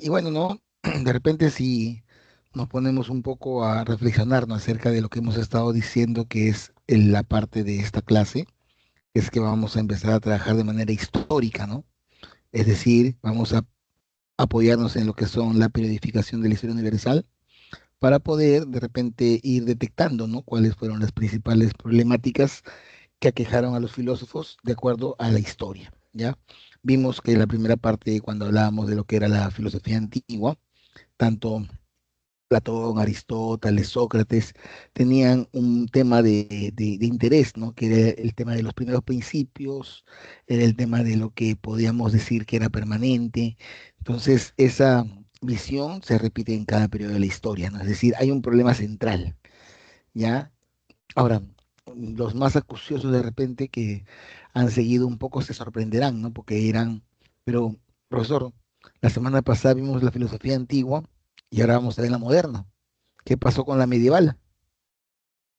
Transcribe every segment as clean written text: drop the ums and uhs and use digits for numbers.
Y bueno, ¿no? De repente si nos ponemos un poco a reflexionar, ¿no? Acerca de lo que hemos estado diciendo, que es la parte de esta clase, es que vamos a empezar a trabajar de manera histórica, ¿no? Es decir, vamos a apoyarnos en lo que son la periodificación de la historia universal para poder de repente ir detectando, ¿no? Cuáles fueron las principales problemáticas que aquejaron a los filósofos de acuerdo a la historia, ¿ya? Vimos que la primera parte, cuando hablábamos de lo que era la filosofía antigua, tanto Platón, Aristóteles, Sócrates, tenían un tema de interés, ¿no? Que era el tema de los primeros principios, era el tema de lo que podíamos decir que era permanente. Entonces, esa visión se repite en cada periodo de la historia, ¿no? Es decir, hay un problema central, ¿ya? Ahora, los más acuciosos de repente que han seguido un poco se sorprenderán, ¿no? Porque dirán, pero, profesor, la semana pasada vimos la filosofía antigua y ahora vamos a ver la moderna. ¿Qué pasó con la medieval?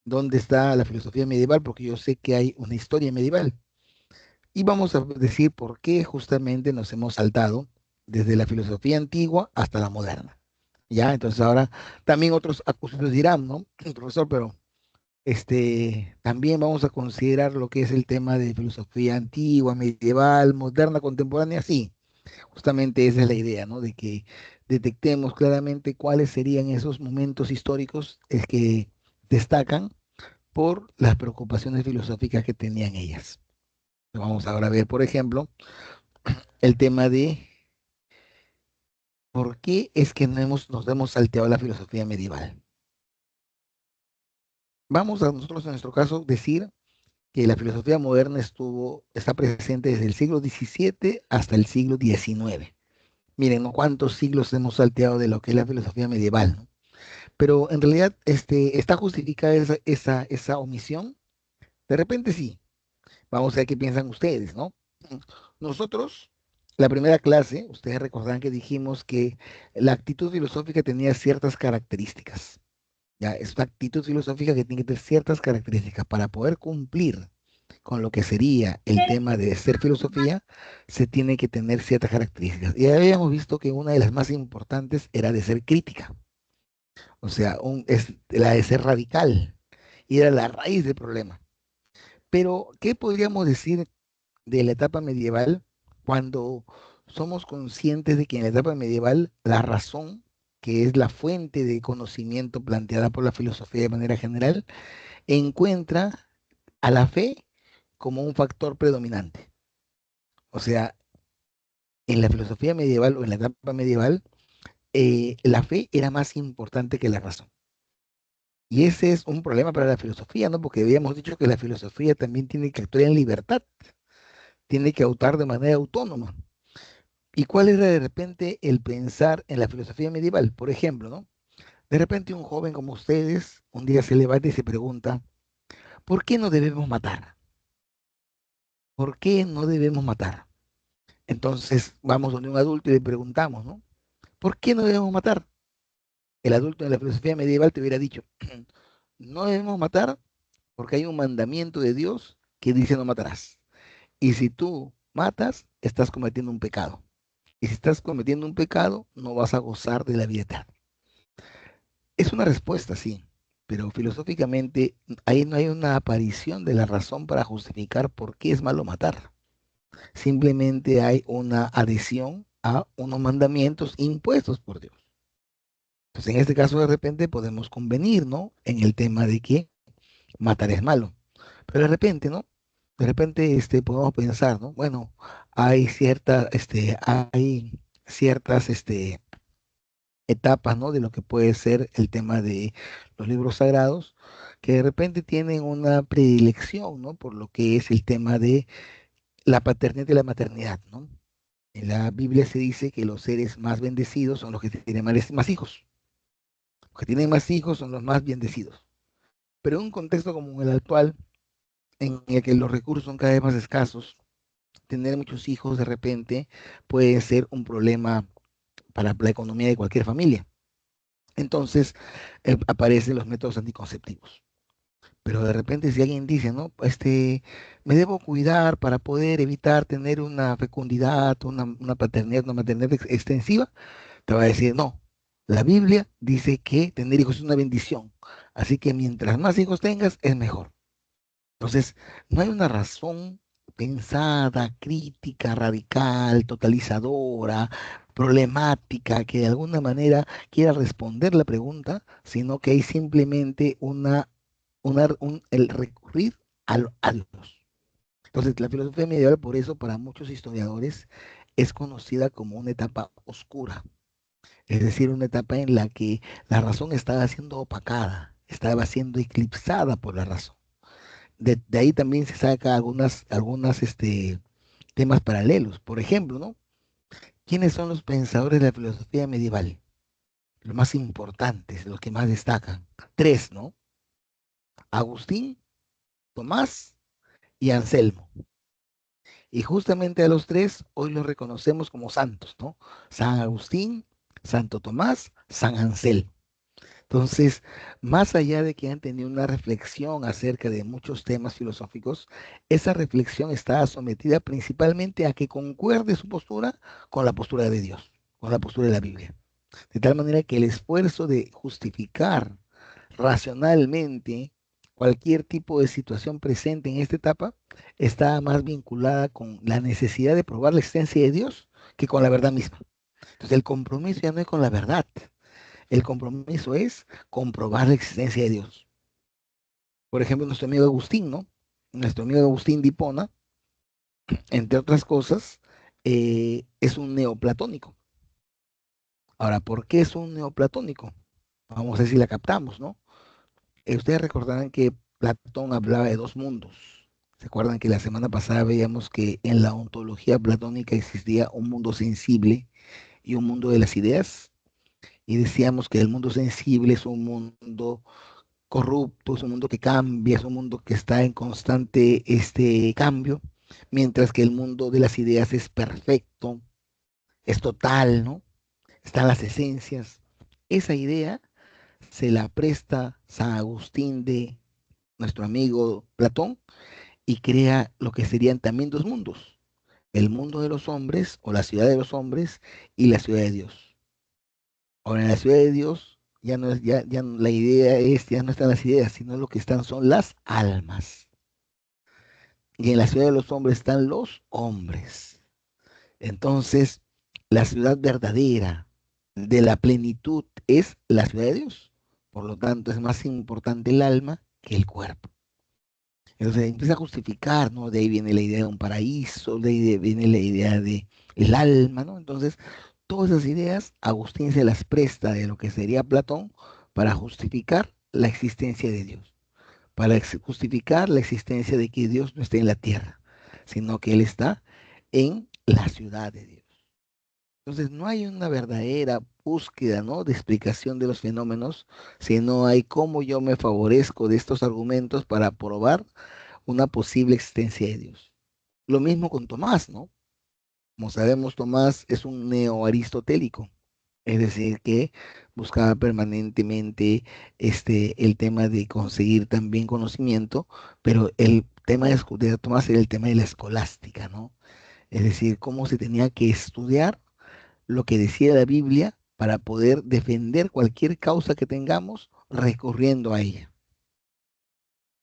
¿Dónde está la filosofía medieval? Porque yo sé que hay una historia medieval. Y vamos a decir por qué justamente nos hemos saltado desde la filosofía antigua hasta la moderna. Ya, entonces ahora también otros acusados dirán, ¿no? Profesor, pero también vamos a considerar lo que es el tema de filosofía antigua, medieval, moderna, contemporánea, sí. Justamente esa es la idea, ¿no? De que detectemos claramente cuáles serían esos momentos históricos que destacan por las preocupaciones filosóficas que tenían ellas. Vamos ahora a ver, por ejemplo, el tema de por qué es que nos hemos salteado la filosofía medieval. Vamos a nosotros, en nuestro caso, decir que la filosofía moderna está presente desde el siglo XVII hasta el siglo XIX. Miren, ¿no? ¿Cuántos siglos hemos salteado de lo que es la filosofía medieval, ¿no? Pero en realidad, ¿está justificada esa omisión? De repente sí. Vamos a ver qué piensan ustedes, ¿no? Nosotros, la primera clase, ustedes recordarán que dijimos que la actitud filosófica tenía ciertas características. Ya, es una actitud filosófica que tiene que tener ciertas características para poder cumplir con lo que sería el tema de ser filosofía, se tiene que tener ciertas características. Y habíamos visto que una de las más importantes era de ser crítica, o sea, es la de ser radical, y era la raíz del problema. Pero, ¿qué podríamos decir de la etapa medieval cuando somos conscientes de que en la etapa medieval la razón, que es la fuente de conocimiento planteada por la filosofía de manera general, encuentra a la fe como un factor predominante? O sea, en la filosofía medieval o en la etapa medieval, la fe era más importante que la razón. Y ese es un problema para la filosofía, ¿no? Porque habíamos dicho que la filosofía también tiene que actuar en libertad, tiene que actuar de manera autónoma. ¿Y cuál era de repente el pensar en la filosofía medieval? Por ejemplo, ¿no? De repente un joven como ustedes un día se levanta y se pregunta, ¿por qué no debemos matar? ¿Por qué no debemos matar? Entonces vamos donde un adulto y le preguntamos, ¿no? ¿Por qué no debemos matar? El adulto de la filosofía medieval te hubiera dicho, no debemos matar porque hay un mandamiento de Dios que dice no matarás. Y si tú matas, estás cometiendo un pecado. Y si estás cometiendo un pecado, no vas a gozar de la vida eterna. Es una respuesta, sí, pero filosóficamente ahí no hay una aparición de la razón para justificar por qué es malo matar. Simplemente hay una adhesión a unos mandamientos impuestos por Dios. Entonces, en este caso, de repente podemos convenir, ¿no? En el tema de que matar es malo. Pero de repente, ¿no? De repente, podemos pensar, ¿no? Bueno, hay ciertas, etapas, ¿no? De lo que puede ser el tema de los libros sagrados, que de repente tienen una predilección, ¿no? Por lo que es el tema de la paternidad y la maternidad, ¿no? En la Biblia se dice que los seres más bendecidos son los que tienen más hijos. Los que tienen más hijos son los más bendecidos. Pero en un contexto como el actual, en el que los recursos son cada vez más escasos, tener muchos hijos de repente puede ser un problema para la economía de cualquier familia. Entonces aparecen los métodos anticonceptivos. Pero de repente si alguien dice, ¿no? Me debo cuidar para poder evitar tener una fecundidad, una paternidad, una maternidad extensiva, Te va a decir, no, la Biblia dice que tener hijos es una bendición, así que mientras más hijos tengas, es mejor. Entonces, no hay una razón pensada, crítica, radical, totalizadora, problemática, que de alguna manera quiera responder la pregunta, sino que hay simplemente el recurrir a Dios. Entonces, la filosofía medieval, por eso, para muchos historiadores, es conocida como una etapa oscura, es decir, una etapa en la que la razón estaba siendo opacada, estaba siendo eclipsada por la razón. De ahí también se saca algunas temas paralelos. Por ejemplo, ¿no? ¿Quiénes son los pensadores de la filosofía medieval? Los más importantes, los que más destacan. Tres, ¿no? Agustín, Tomás y Anselmo. Y justamente a los tres hoy los reconocemos como santos, ¿no? San Agustín, Santo Tomás, San Anselmo. Entonces, más allá de que han tenido una reflexión acerca de muchos temas filosóficos, esa reflexión está sometida principalmente a que concuerde su postura con la postura de Dios, con la postura de la Biblia. De tal manera que el esfuerzo de justificar racionalmente cualquier tipo de situación presente en esta etapa está más vinculada con la necesidad de probar la existencia de Dios que con la verdad misma. Entonces, el compromiso ya no es con la verdad, el compromiso es comprobar la existencia de Dios. Por ejemplo, nuestro amigo Agustín, ¿no? Nuestro amigo Agustín de Hipona, entre otras cosas, es un neoplatónico. Ahora, ¿por qué es un neoplatónico? Vamos a ver si la captamos, ¿no? Ustedes recordarán que Platón hablaba de dos mundos. ¿Se acuerdan que la semana pasada veíamos que en la ontología platónica existía un mundo sensible y un mundo de las ideas? Y decíamos que el mundo sensible es un mundo corrupto, es un mundo que cambia, es un mundo que está en constante cambio, mientras que el mundo de las ideas es perfecto, es total, ¿no? Están las esencias. Esa idea se la presta San Agustín de nuestro amigo Platón y crea lo que serían también dos mundos, el mundo de los hombres o la ciudad de los hombres y la ciudad de Dios. Ahora, en la ciudad de Dios ya no es, ya la idea es, ya no están las ideas, sino lo que están son las almas. Y en la ciudad de los hombres están los hombres. Entonces, la ciudad verdadera de la plenitud es la ciudad de Dios. Por lo tanto, es más importante el alma que el cuerpo. Entonces empieza a justificar, ¿no? De ahí viene la idea de un paraíso, de ahí viene la idea de el alma, ¿no? Entonces, todas esas ideas, Agustín se las presta de lo que sería Platón para justificar la existencia de Dios, para justificar la existencia de que Dios no esté en la tierra, sino que Él está en la ciudad de Dios. Entonces, no hay una verdadera búsqueda, ¿no? De explicación de los fenómenos, sino hay cómo yo me favorezco de estos argumentos para probar una posible existencia de Dios. Lo mismo con Tomás, ¿no? Como sabemos, Tomás es un neo-aristotélico, es decir, que buscaba permanentemente el tema de conseguir también conocimiento, pero el tema de Tomás era el tema de la escolástica, ¿no? Es decir, cómo se tenía que estudiar lo que decía la Biblia para poder defender cualquier causa que tengamos recurriendo a ella.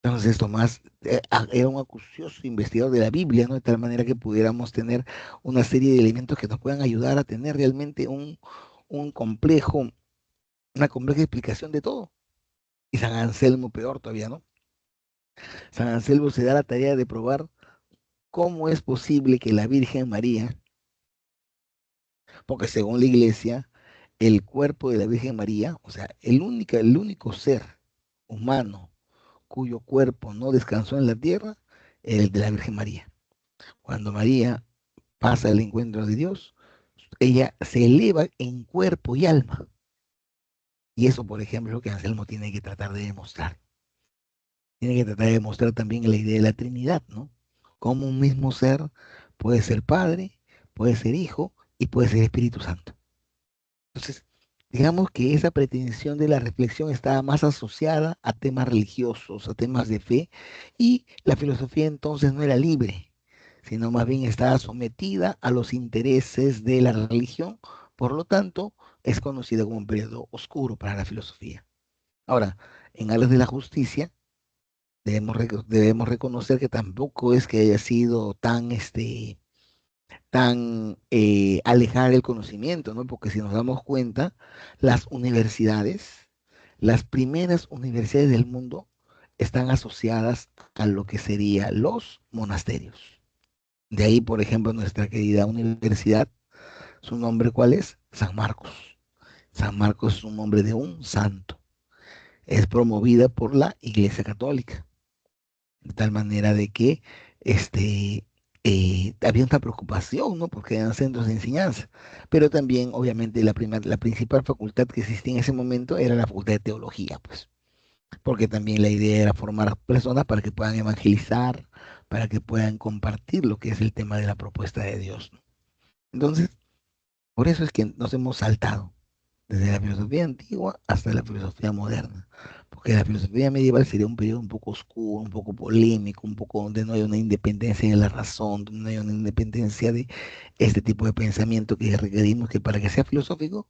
Entonces Tomás era un acucioso investigador de la Biblia, ¿no? De tal manera que pudiéramos tener una serie de elementos que nos puedan ayudar a tener realmente un complejo, una compleja explicación de todo. Y San Anselmo peor todavía, ¿no? San Anselmo se da la tarea de probar cómo es posible que la Virgen María, porque según la Iglesia, el cuerpo de la Virgen María, o sea, el único ser humano cuyo cuerpo no descansó en la tierra, el de la Virgen María. Cuando María pasa el encuentro de Dios, ella se eleva en cuerpo y alma. Y eso, por ejemplo, es lo que Anselmo tiene que tratar de demostrar. Tiene que tratar de demostrar también la idea de la Trinidad, ¿no? Cómo un mismo ser puede ser Padre, puede ser Hijo y puede ser Espíritu Santo. Entonces, digamos que esa pretensión de la reflexión estaba más asociada a temas religiosos, a temas de fe, y la filosofía entonces no era libre, sino más bien estaba sometida a los intereses de la religión Por lo tanto, es conocido como un periodo oscuro para la filosofía. Ahora, en aras de la justicia, debemos reconocer que tampoco es que haya sido tan alejada del conocimiento, ¿no? Porque si nos damos cuenta, las universidades, las primeras universidades del mundo, están asociadas a lo que serían los monasterios. De ahí, por ejemplo, nuestra querida universidad, ¿su nombre cuál es? San Marcos. San Marcos es un nombre de un santo. Es promovida por la Iglesia Católica, de tal manera de que había una preocupación, ¿no? Porque eran centros de enseñanza, pero también, obviamente, la principal facultad que existía en ese momento era la facultad de teología, pues, porque también la idea era formar personas para que puedan evangelizar, para que puedan compartir lo que es el tema de la propuesta de Dios, ¿no? Entonces, por eso es que nos hemos saltado desde la filosofía antigua hasta la filosofía moderna, porque la filosofía medieval sería un periodo un poco oscuro, un poco polémico, un poco donde no hay una independencia de la razón, donde no hay una independencia de este tipo de pensamiento que requerimos que para que sea filosófico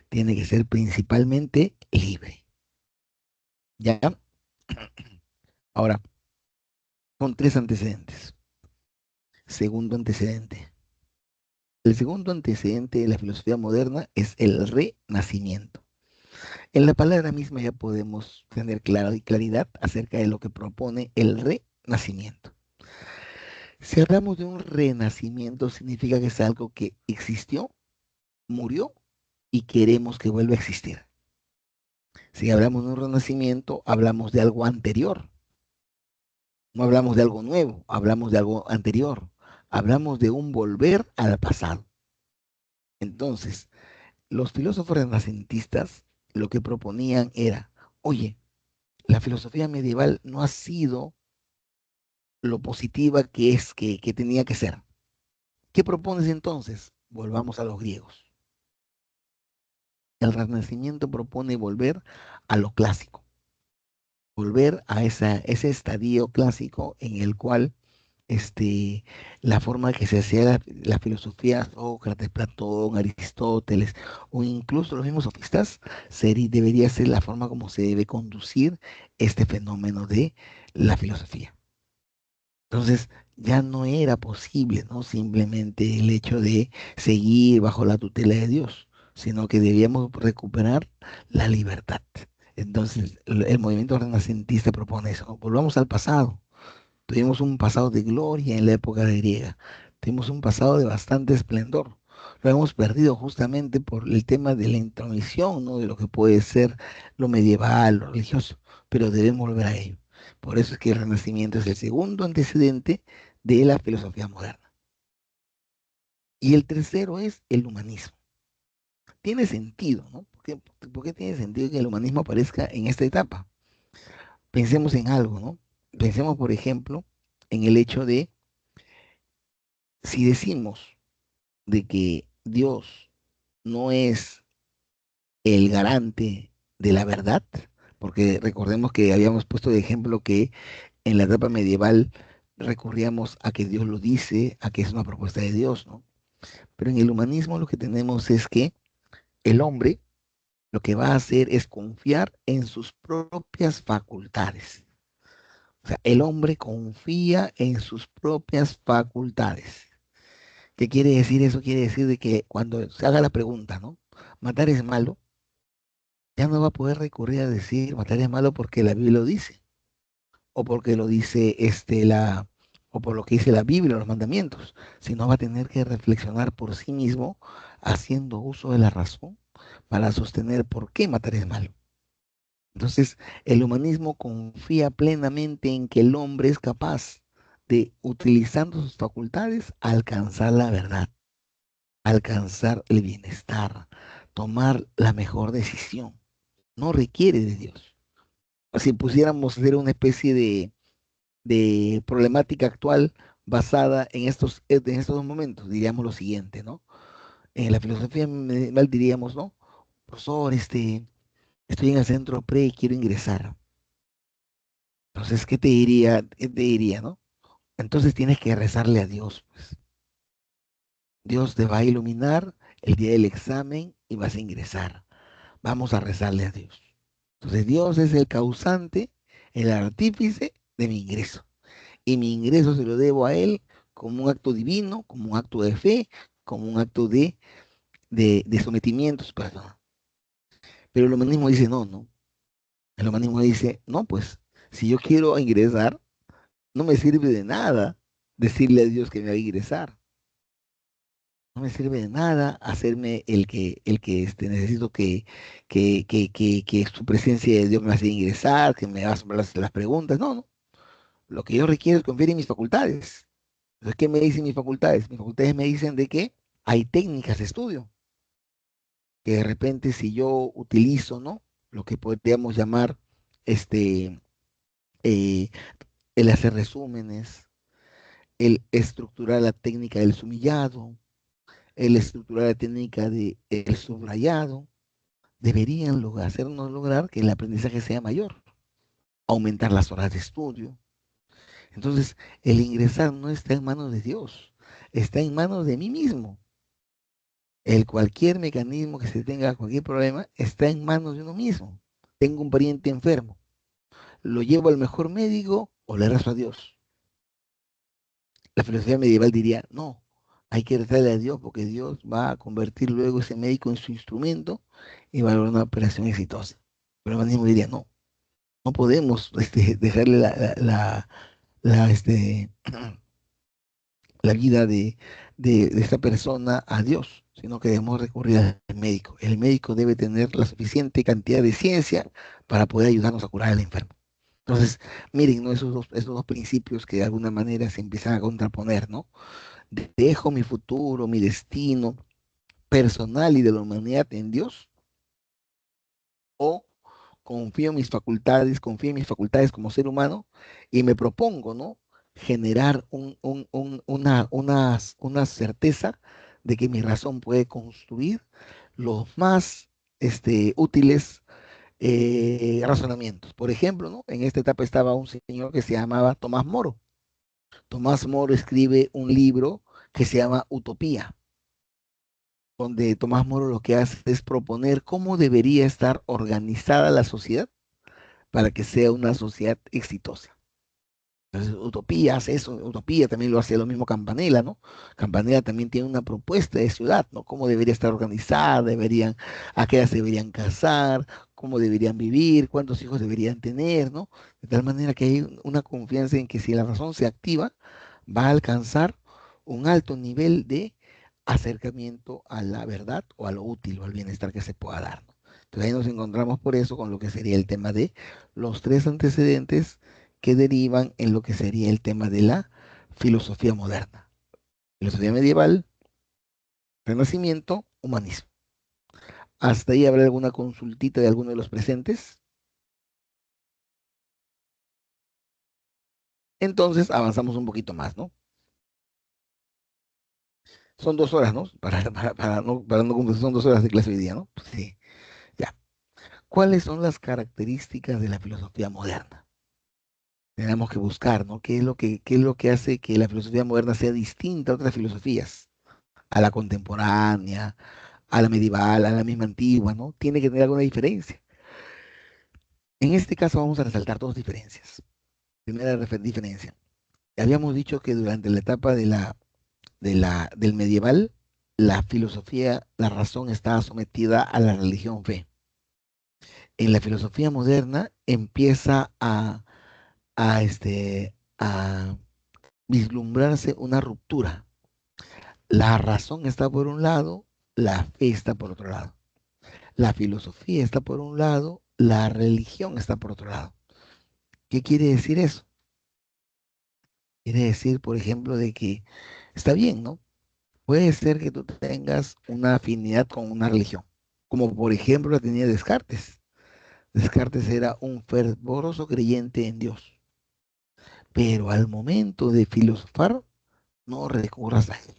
tiene que ser principalmente libre. ¿Ya? Ahora, con tres antecedentes. Segundo antecedente. El segundo antecedente de la filosofía moderna es el renacimiento. En la palabra misma ya podemos tener claridad acerca de lo que propone el renacimiento. Si hablamos de un renacimiento, significa que es algo que existió, murió y queremos que vuelva a existir. Si hablamos de un renacimiento, hablamos de algo anterior. No hablamos de algo nuevo, hablamos de algo anterior. Hablamos de un volver al pasado. Entonces, los filósofos renacentistas lo que proponían era, oye, la filosofía medieval no ha sido lo positiva que tenía que ser. ¿Qué propones entonces? Volvamos a los griegos. El Renacimiento propone volver a lo clásico, volver a ese estadio clásico en el cual la forma que se hacía la filosofía, Sócrates, Platón, Aristóteles, o incluso los mismos sofistas, debería ser la forma como se debe conducir este fenómeno de la filosofía. Entonces, ya no era posible, ¿no? Simplemente el hecho de seguir bajo la tutela de Dios, sino que debíamos recuperar la libertad. Entonces, el movimiento renacentista propone eso, ¿no? Volvamos al pasado. Tuvimos un pasado de gloria en la época griega. Tuvimos un pasado de bastante esplendor. Lo hemos perdido justamente por el tema de la intromisión, ¿no? De lo que puede ser lo medieval, lo religioso, pero debemos volver a ello. Por eso es que el Renacimiento es el segundo antecedente de la filosofía moderna. Y el tercero es el humanismo. Tiene sentido, ¿no? ¿Por qué tiene sentido que el humanismo aparezca en esta etapa? Pensemos en algo, ¿no? Pensemos, por ejemplo, en el hecho de, si decimos de que Dios no es el garante de la verdad, porque recordemos que habíamos puesto de ejemplo que en la etapa medieval recurríamos a que Dios lo dice, a que es una propuesta de Dios, ¿no? Pero en el humanismo lo que tenemos es que el hombre lo que va a hacer es confiar en sus propias facultades. O sea, el hombre confía en sus propias facultades. ¿Qué quiere decir eso? Quiere decir de que cuando se haga la pregunta, ¿no? ¿Matar es malo? Ya no va a poder recurrir a decir matar es malo porque la Biblia lo dice, o porque lo dice o por lo que dice la Biblia, los mandamientos, sino va a tener que reflexionar por sí mismo, haciendo uso de la razón para sostener por qué matar es malo. Entonces, el humanismo confía plenamente en que el hombre es capaz de, utilizando sus facultades, alcanzar la verdad, alcanzar el bienestar, tomar la mejor decisión. No requiere de Dios. Si pusiéramos hacer una especie de problemática actual basada en estos dos momentos, diríamos lo siguiente, ¿no? En la filosofía medieval diríamos, ¿no? Profesor, estoy en el centro pre y quiero ingresar. Entonces, ¿qué te diría? ¿Qué te diría, no? Entonces tienes que rezarle a Dios, pues. Dios te va a iluminar el día del examen y vas a ingresar. Vamos a rezarle a Dios. Entonces Dios es el causante, el artífice de mi ingreso. Y mi ingreso se lo debo a Él como un acto divino, como un acto de fe, como un acto de sometimientos, perdón. Pero el humanismo dice, no, no. El humanismo dice, no, pues, si yo quiero ingresar, no me sirve de nada decirle a Dios que me va a ingresar. No me sirve de nada hacerme el que necesito que su presencia de Dios me haga ingresar, que me haga las preguntas. No, no. Lo que yo requiero es confiar en mis facultades. Entonces, ¿qué me dicen mis facultades? Mis facultades me dicen de que hay técnicas de estudio, que de repente si yo utilizo, ¿no? Lo que podríamos llamar este, eh, el hacer resúmenes, el estructurar la técnica del sumillado, el estructurar la técnica del subrayado, deberían hacernos lograr que el aprendizaje sea mayor, aumentar las horas de estudio. Entonces, el ingresar no está en manos de Dios, está en manos de mí mismo. Cualquier mecanismo que se tenga, cualquier problema, está en manos de uno mismo. Tengo un pariente enfermo, lo llevo al mejor médico o le rezo a Dios. La filosofía medieval diría, no, hay que rezarle a Dios porque Dios va a convertir luego ese médico en su instrumento y va a lograr una operación exitosa. Pero el humanismo diría, no, no podemos dejarle la vida de esta persona a Dios, sino que debemos recurrir al médico. El médico debe tener la suficiente cantidad de ciencia para poder ayudarnos a curar al enfermo. Entonces, miren, ¿no? Esos dos principios que de alguna manera se empiezan a contraponer, ¿no? Dejo mi futuro, mi destino personal y de la humanidad en Dios, o confío en mis facultades como ser humano y me propongo, ¿no? Generar una certeza de que mi razón puede construir los más útiles razonamientos. Por ejemplo, ¿no? En esta etapa estaba un señor que se llamaba Tomás Moro. Tomás Moro escribe un libro que se llama Utopía, donde Tomás Moro lo que hace es proponer cómo debería estar organizada la sociedad para que sea una sociedad exitosa. Entonces, Utopía hace eso, Utopía también lo hace lo mismo Campanella, ¿no? Campanella también tiene una propuesta de ciudad, ¿no? Cómo debería estar organizada, a qué edad se deberían casar, cómo deberían vivir, cuántos hijos deberían tener, ¿no? De tal manera que hay una confianza en que si la razón se activa, va a alcanzar un alto nivel de acercamiento a la verdad o a lo útil o al bienestar que se pueda dar, ¿no? Entonces ahí nos encontramos por eso con lo que sería el tema de los tres antecedentes que derivan en lo que sería el tema de la filosofía moderna. Filosofía medieval, Renacimiento, humanismo. ¿Hasta ahí habrá alguna consultita de alguno de los presentes? Entonces avanzamos un poquito más, ¿no? Son 2 horas, ¿no? Para no confundir, son 2 horas de clase hoy día, ¿no? Pues sí, ya. ¿Cuáles son las características de la filosofía moderna? Tenemos que buscar, ¿no? ¿Qué es lo que hace que la filosofía moderna sea distinta a otras filosofías? A la contemporánea, a la medieval, a la misma antigua, ¿no? Tiene que tener alguna diferencia. En este caso vamos a resaltar dos diferencias. Primera diferencia. Habíamos dicho que durante la etapa del medieval, la filosofía, la razón estaba sometida a la religión fe. En la filosofía moderna empieza a vislumbrarse una ruptura. La razón está por un lado, la fe está por otro lado. La filosofía está por un lado, la religión está por otro lado. ¿Qué quiere decir eso? Quiere decir, por ejemplo, de que está bien, ¿no? Puede ser que tú tengas una afinidad con una religión, como por ejemplo la tenía Descartes. Descartes era un fervoroso creyente en Dios, pero al momento de filosofar, no recurras a él.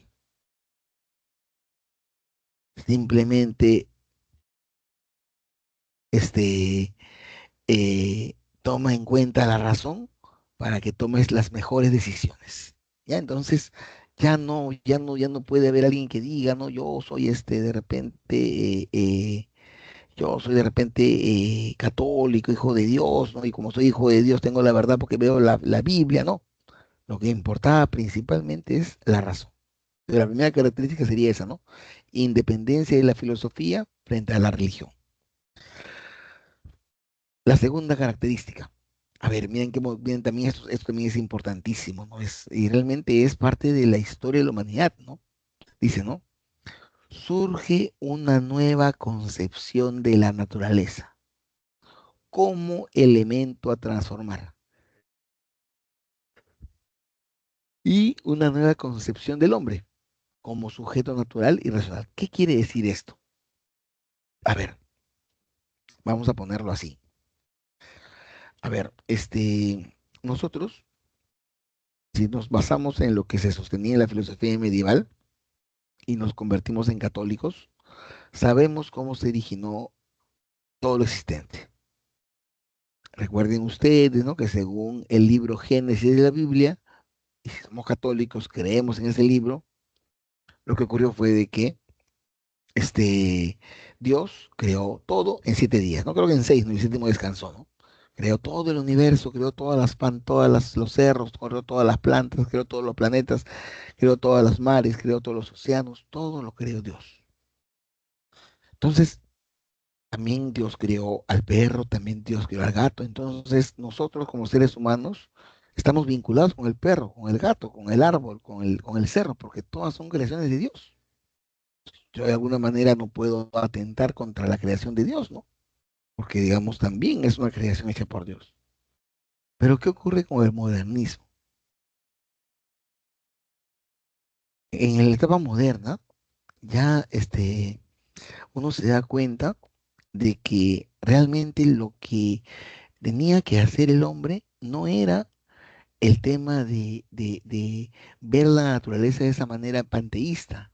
Simplemente, este, toma en cuenta la razón para que tomes las mejores decisiones. Ya, entonces, ya no puede haber alguien que diga, no, yo soy de repente católico, hijo de Dios, ¿no? Y como soy hijo de Dios, tengo la verdad porque veo la Biblia, ¿no? Lo que importaba principalmente es la razón. La primera característica sería esa, ¿no? Independencia de la filosofía frente a la religión. La segunda característica. A ver, miren miren, también esto también es importantísimo, ¿no? Y realmente es parte de la historia de la humanidad, ¿no? Dice, ¿no? Surge una nueva concepción de la naturaleza como elemento a transformar y una nueva concepción del hombre como sujeto natural y racional. ¿Qué quiere decir esto? A ver, vamos a ponerlo así. A ver, nosotros, si nos basamos en lo que se sostenía en la filosofía medieval y nos convertimos en católicos, sabemos cómo se originó todo lo existente. Recuerden ustedes, ¿no? Que según el libro Génesis de la Biblia, y si somos católicos, creemos en ese libro, lo que ocurrió fue de que este, Dios creó todo en 7 días, no creo que en 6, no, y el séptimo descansó, ¿no? Creó todo el universo, creó los cerros, creó todas las plantas, creó todos los planetas, creó todas las mares, creó todos los océanos, todo lo creó Dios. Entonces, también Dios creó al perro, también Dios creó al gato. Entonces, nosotros como seres humanos estamos vinculados con el perro, con el gato, con el árbol, con el cerro, porque todas son creaciones de Dios. Yo de alguna manera no puedo atentar contra la creación de Dios, ¿no? Porque digamos también es una creación hecha por Dios. Pero ¿qué ocurre con el modernismo? En la etapa moderna, ya uno se da cuenta de que realmente lo que tenía que hacer el hombre no era el tema de ver la naturaleza de esa manera panteísta,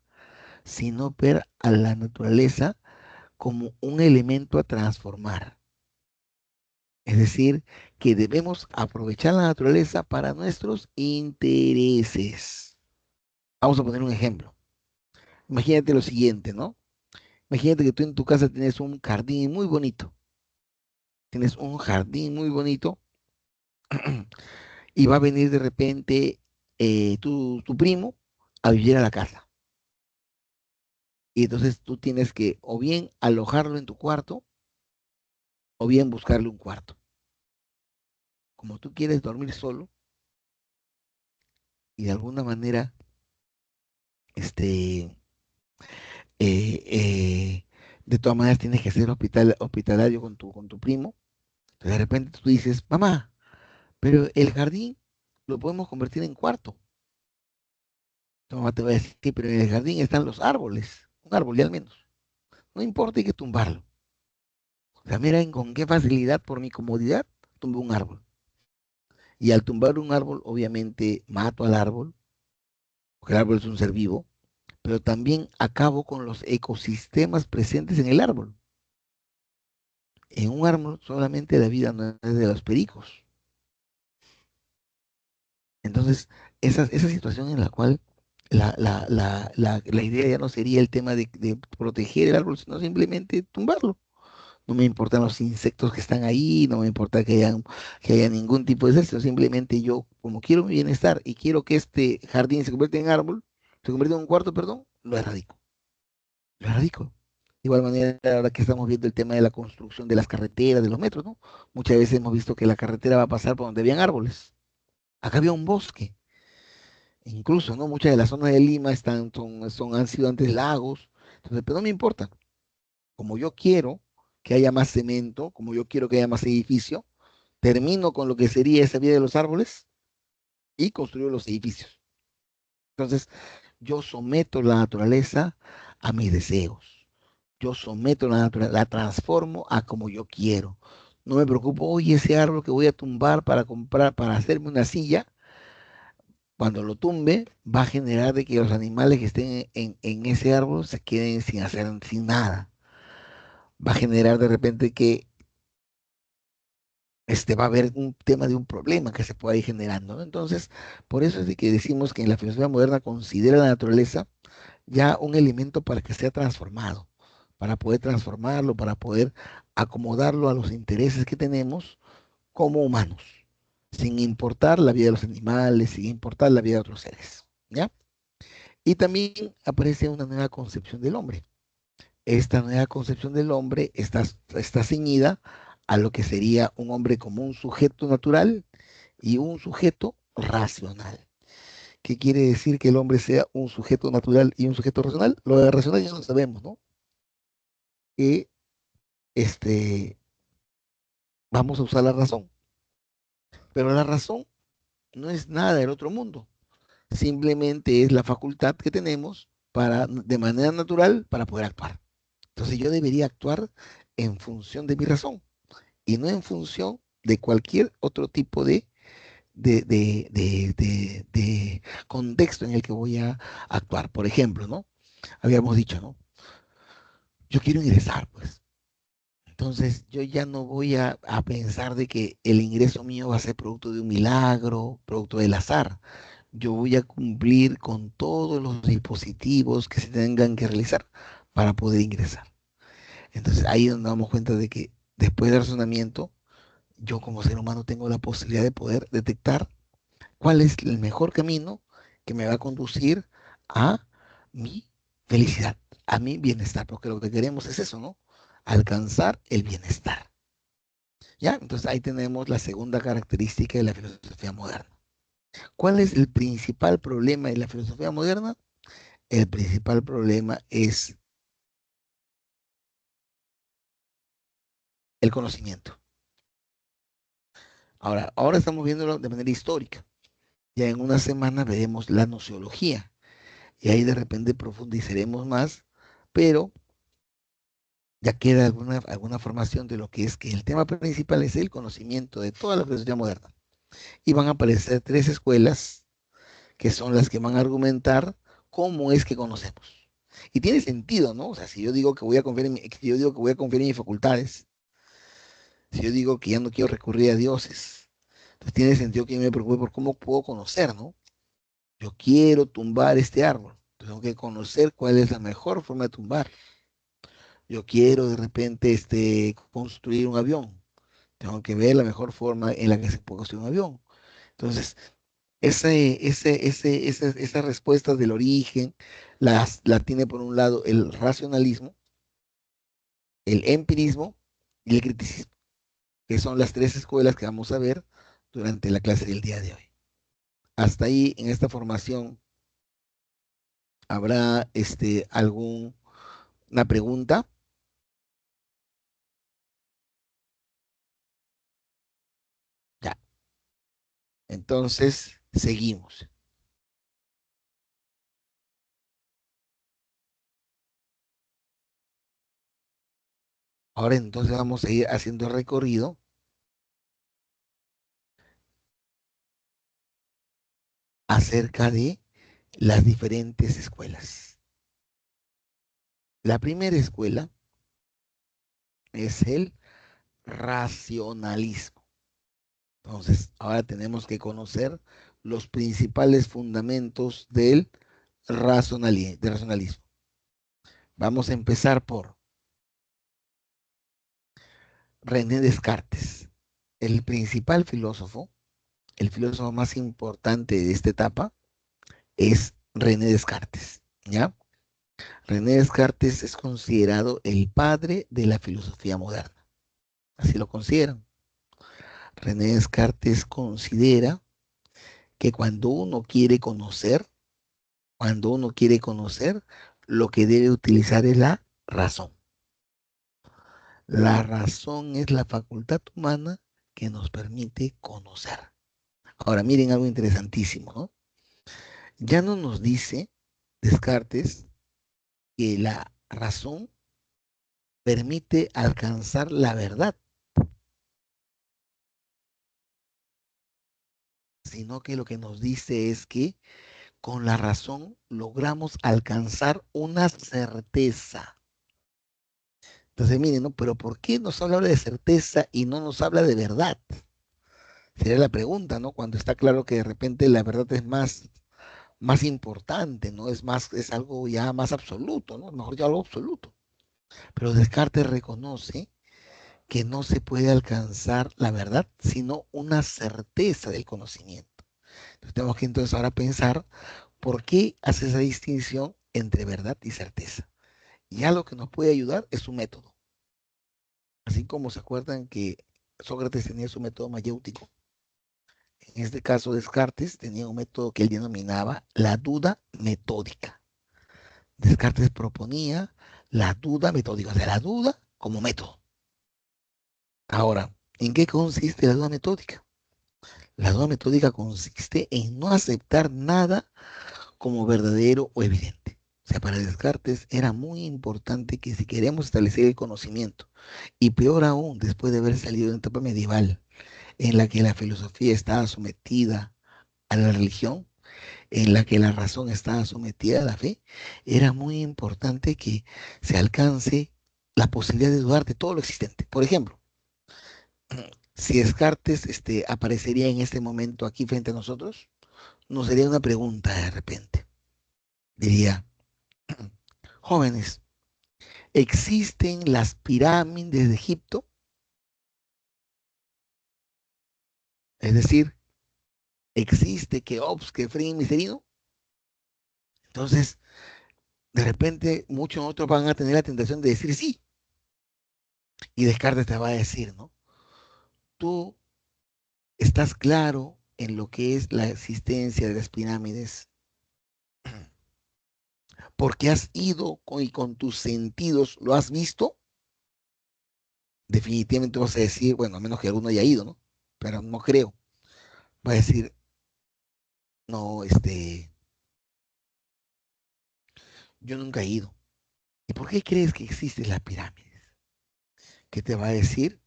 sino ver a la naturaleza como un elemento a transformar. Es decir, que debemos aprovechar la naturaleza para nuestros intereses. Vamos a poner un ejemplo. Imagínate lo siguiente, ¿no? Imagínate que tú en tu casa tienes un jardín muy bonito. Tienes un jardín muy bonito y va a venir de repente tu primo a vivir a la casa. Y entonces tú tienes que o bien alojarlo en tu cuarto o bien buscarle un cuarto. Como tú quieres dormir solo y de alguna manera, este, eh, eh, de todas maneras tienes que ser hospitalario con tu primo, entonces de repente tú dices, mamá, pero el jardín lo podemos convertir en cuarto. Tu mamá te va a decir, sí, pero en el jardín están los árboles, un árbol ya al menos. No importa, hay que tumbarlo. O sea, miren con qué facilidad, por mi comodidad, tumbo un árbol. Y al tumbar un árbol, obviamente mato al árbol, porque el árbol es un ser vivo, pero también acabo con los ecosistemas presentes en el árbol. En un árbol solamente la vida no es de los pericos. Entonces, esa situación en la cual la idea ya no sería el tema de proteger el árbol, sino simplemente tumbarlo. No me importan los insectos que están ahí, no me importa que haya ningún tipo de insectos, simplemente yo, como quiero mi bienestar y quiero que este jardín se convierta en árbol, se convierta en un cuarto, perdón, lo erradico. Lo erradico. De igual manera, ahora que estamos viendo el tema de la construcción de las carreteras, de los metros, ¿no? Muchas veces hemos visto que la carretera va a pasar por donde habían árboles. Acá había un bosque. Incluso, ¿no? Muchas de las zonas de Lima han sido antes lagos. Entonces, pero no me importa. Como yo quiero que haya más cemento, como yo quiero que haya más edificio, termino con lo que sería esa vida de los árboles y construyo los edificios. Entonces, yo someto la naturaleza a mis deseos. Yo someto la naturaleza, la transformo a como yo quiero. No me preocupo, oye, ese árbol que voy a tumbar para comprar, para hacerme una silla, cuando lo tumbe, va a generar de que los animales que estén en ese árbol se queden sin hacer, sin nada. Va a generar de repente que va a haber un tema de un problema que se pueda ir generando, ¿no? Entonces, por eso es de que decimos que en la filosofía moderna considera la naturaleza ya un elemento para que sea transformado, para poder transformarlo, para poder acomodarlo a los intereses que tenemos como humanos, sin importar la vida de los animales, sin importar la vida de otros seres, ¿ya? Y también aparece una nueva concepción del hombre. Esta nueva concepción del hombre está ceñida a lo que sería un hombre como un sujeto natural y un sujeto racional. ¿Qué quiere decir que el hombre sea un sujeto natural y un sujeto racional? Lo de racional ya lo sabemos, ¿no? Que este, vamos a usar la razón, pero la razón no es nada del otro mundo, simplemente es la facultad que tenemos para, de manera natural, para poder actuar. Entonces yo debería actuar en función de mi razón y no en función de cualquier otro tipo de contexto en el que voy a actuar. Por ejemplo, ¿no? Habíamos dicho, ¿no? Yo quiero ingresar, pues. Entonces yo ya no voy a pensar de que el ingreso mío va a ser producto de un milagro, producto del azar. Yo voy a cumplir con todos los dispositivos que se tengan que realizar para poder ingresar. Entonces ahí es donde damos cuenta de que después del razonamiento, yo como ser humano tengo la posibilidad de poder detectar cuál es el mejor camino que me va a conducir a mi felicidad, a mi bienestar, porque lo que queremos es eso, ¿no? Alcanzar el bienestar. ¿Ya? Entonces ahí tenemos la segunda característica de la filosofía moderna. ¿Cuál es el principal problema de la filosofía moderna? El principal problema es el conocimiento. Ahora estamos viéndolo de manera histórica. Ya en una semana veremos la nociología y ahí de repente profundizaremos más, pero ya queda alguna formación de lo que es que el tema principal es el conocimiento de toda la filosofía moderna. Y van a aparecer tres escuelas que son las que van a argumentar cómo es que conocemos. Y tiene sentido, ¿no? O sea, si yo digo que voy a confiar si yo digo que voy a confiar en mis facultades, si yo digo que ya no quiero recurrir a dioses, entonces tiene sentido que yo me preocupe por cómo puedo conocer, ¿no? Yo quiero tumbar este árbol, entonces tengo que conocer cuál es la mejor forma de tumbar. Yo quiero de repente construir un avión, tengo que ver la mejor forma en la que se puede construir un avión. Entonces, esas respuestas del origen la tiene por un lado el racionalismo, el empirismo y el criticismo, que son las tres escuelas que vamos a ver durante la clase del día de hoy. Hasta ahí, en esta formación, habrá alguna pregunta. Ya, entonces seguimos. Ahora entonces vamos a ir haciendo recorrido acerca de las diferentes escuelas. La primera escuela es el racionalismo. Entonces, ahora tenemos que conocer los principales fundamentos del racionalismo. Vamos a empezar por René Descartes, el principal filósofo, el filósofo más importante de esta etapa es René Descartes, ¿ya? René Descartes es considerado el padre de la filosofía moderna, así lo consideran. René Descartes considera que cuando uno quiere conocer, lo que debe utilizar es la razón. La razón es la facultad humana que nos permite conocer. Ahora miren algo interesantísimo, ¿no? Ya no nos dice Descartes que la razón permite alcanzar la verdad, sino que lo que nos dice es que con la razón logramos alcanzar una certeza. Entonces, miren, ¿no? Pero ¿por qué nos habla de certeza y no nos habla de verdad? Sería la pregunta, ¿no? Cuando está claro que de repente la verdad es más importante, ¿no? Es algo ya más absoluto, ¿no? Mejor ya algo absoluto. Pero Descartes reconoce que no se puede alcanzar la verdad, sino una certeza del conocimiento. Entonces tenemos que entonces ahora pensar por qué hace esa distinción entre verdad y certeza. Ya lo que nos puede ayudar es su método. Así como se acuerdan que Sócrates tenía su método mayéutico, en este caso Descartes tenía un método que él denominaba la duda metódica. Descartes proponía la duda metódica, o sea, la duda como método. Ahora, ¿en qué consiste la duda metódica? La duda metódica consiste en no aceptar nada como verdadero o evidente. O sea, para Descartes era muy importante que si queremos establecer el conocimiento, y peor aún después de haber salido de una etapa medieval en la que la filosofía estaba sometida a la religión, en la que la razón estaba sometida a la fe, era muy importante que se alcance la posibilidad de dudar de todo lo existente. Por ejemplo, si Descartes aparecería en este momento aquí frente a nosotros, nos sería una pregunta de repente. Diría, jóvenes, ¿existen las pirámides de Egipto? Es decir, ¿existe Keops, Kefren, Miserino? Entonces, de repente, muchos de nosotros van a tener la tentación de decir sí. Y Descartes te va a decir, ¿no? Tú estás claro en lo que es la existencia de las pirámides, porque has ido y con tus sentidos lo has visto. Definitivamente vas a decir, bueno, a menos que alguno haya ido, ¿no? Pero no creo. Va a decir, no, yo nunca he ido. ¿Y por qué crees que existen las pirámides? ¿Qué te va a decir?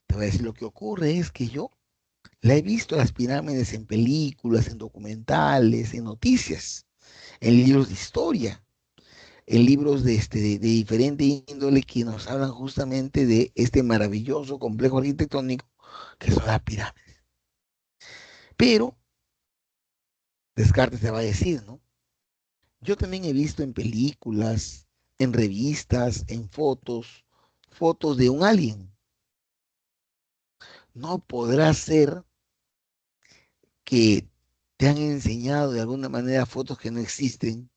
Te va a decir, lo que ocurre es que yo la he visto las pirámides en películas, en documentales, en noticias, en libros de historia, en libros de diferente índole que nos hablan justamente de este maravilloso complejo arquitectónico que son las pirámides. Pero Descartes te va a decir, ¿no? Yo también he visto en películas, en revistas, en fotos de un alien. No podrá ser que te han enseñado de alguna manera fotos que no existen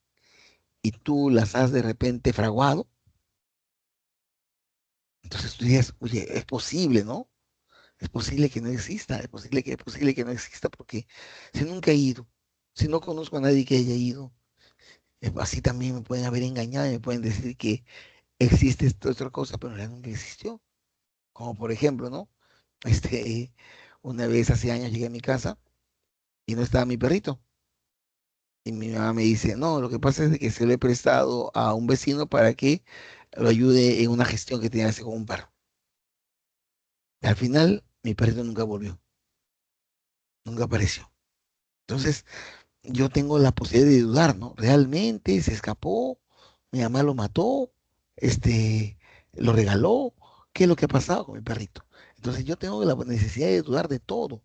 y tú las has de repente fraguado. Entonces tú dices, oye, es posible, ¿no? Es posible que no exista, es posible que no exista porque si nunca he ido, si no conozco a nadie que haya ido, así también me pueden haber engañado y me pueden decir que existe esta otra cosa, pero en realidad nunca existió. Como por ejemplo, ¿no? Una vez hace años llegué a mi casa y no estaba mi perrito. Y mi mamá me dice, no, lo que pasa es de que se lo he prestado a un vecino para que lo ayude en una gestión que tenía que hacer con un perro. Y al final, mi perrito nunca volvió, nunca apareció. Entonces, yo tengo la posibilidad de dudar, ¿no? Realmente se escapó, mi mamá lo mató, este, lo regaló, ¿qué es lo que ha pasado con mi perrito? Entonces, yo tengo la necesidad de dudar de todo.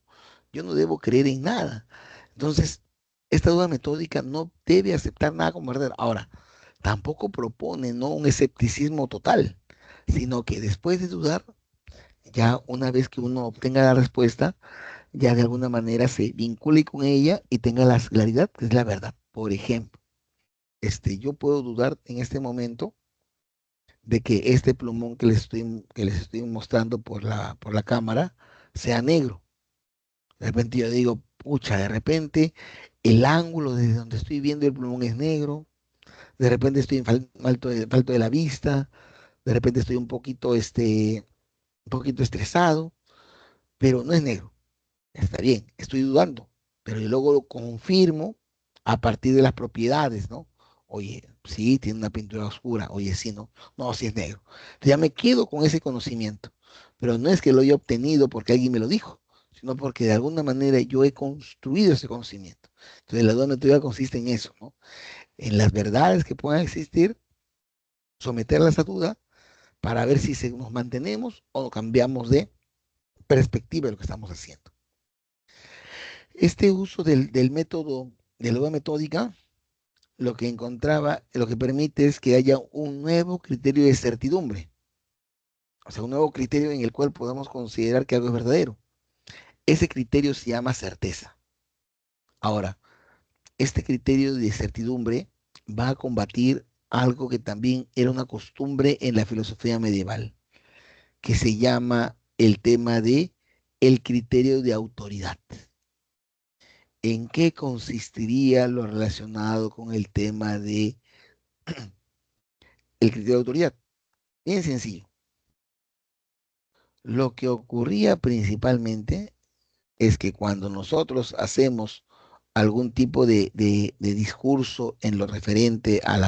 Yo no debo creer en nada. Entonces, esta duda metódica no debe aceptar nada como verdad. Ahora, tampoco propone no un escepticismo total, sino que después de dudar, ya una vez que uno obtenga la respuesta, ya de alguna manera se vincule con ella y tenga la claridad que es la verdad. Por ejemplo, yo puedo dudar en este momento de que este plumón que les estoy mostrando por la cámara sea negro. De repente yo digo, pucha, de repente el ángulo desde donde estoy viendo el plumón es negro, de repente estoy falto de la vista, de repente estoy un poquito estresado, pero no es negro. Está bien, estoy dudando, pero yo luego lo confirmo a partir de las propiedades, ¿no? Oye, sí, tiene una pintura oscura, oye, sí, no, no, sí es negro. Entonces ya me quedo con ese conocimiento, pero no es que lo haya obtenido porque alguien me lo dijo, sino porque de alguna manera yo he construido ese conocimiento. Entonces la duda metodológica consiste en eso, ¿no? En las verdades que puedan existir, someterlas a duda para ver si nos mantenemos o cambiamos de perspectiva de lo que estamos haciendo. Este uso del método de la duda metódica, lo que encontraba, lo que permite es que haya un nuevo criterio de certidumbre, o sea, un nuevo criterio en el cual podamos considerar que algo es verdadero. Ese criterio se llama certeza. Ahora, este criterio de certidumbre va a combatir algo que también era una costumbre en la filosofía medieval, que se llama el tema de el criterio de autoridad. ¿En qué consistiría lo relacionado con el tema de el criterio de autoridad? Bien sencillo. Lo que ocurría principalmente es que cuando nosotros hacemos algún tipo de discurso en lo referente a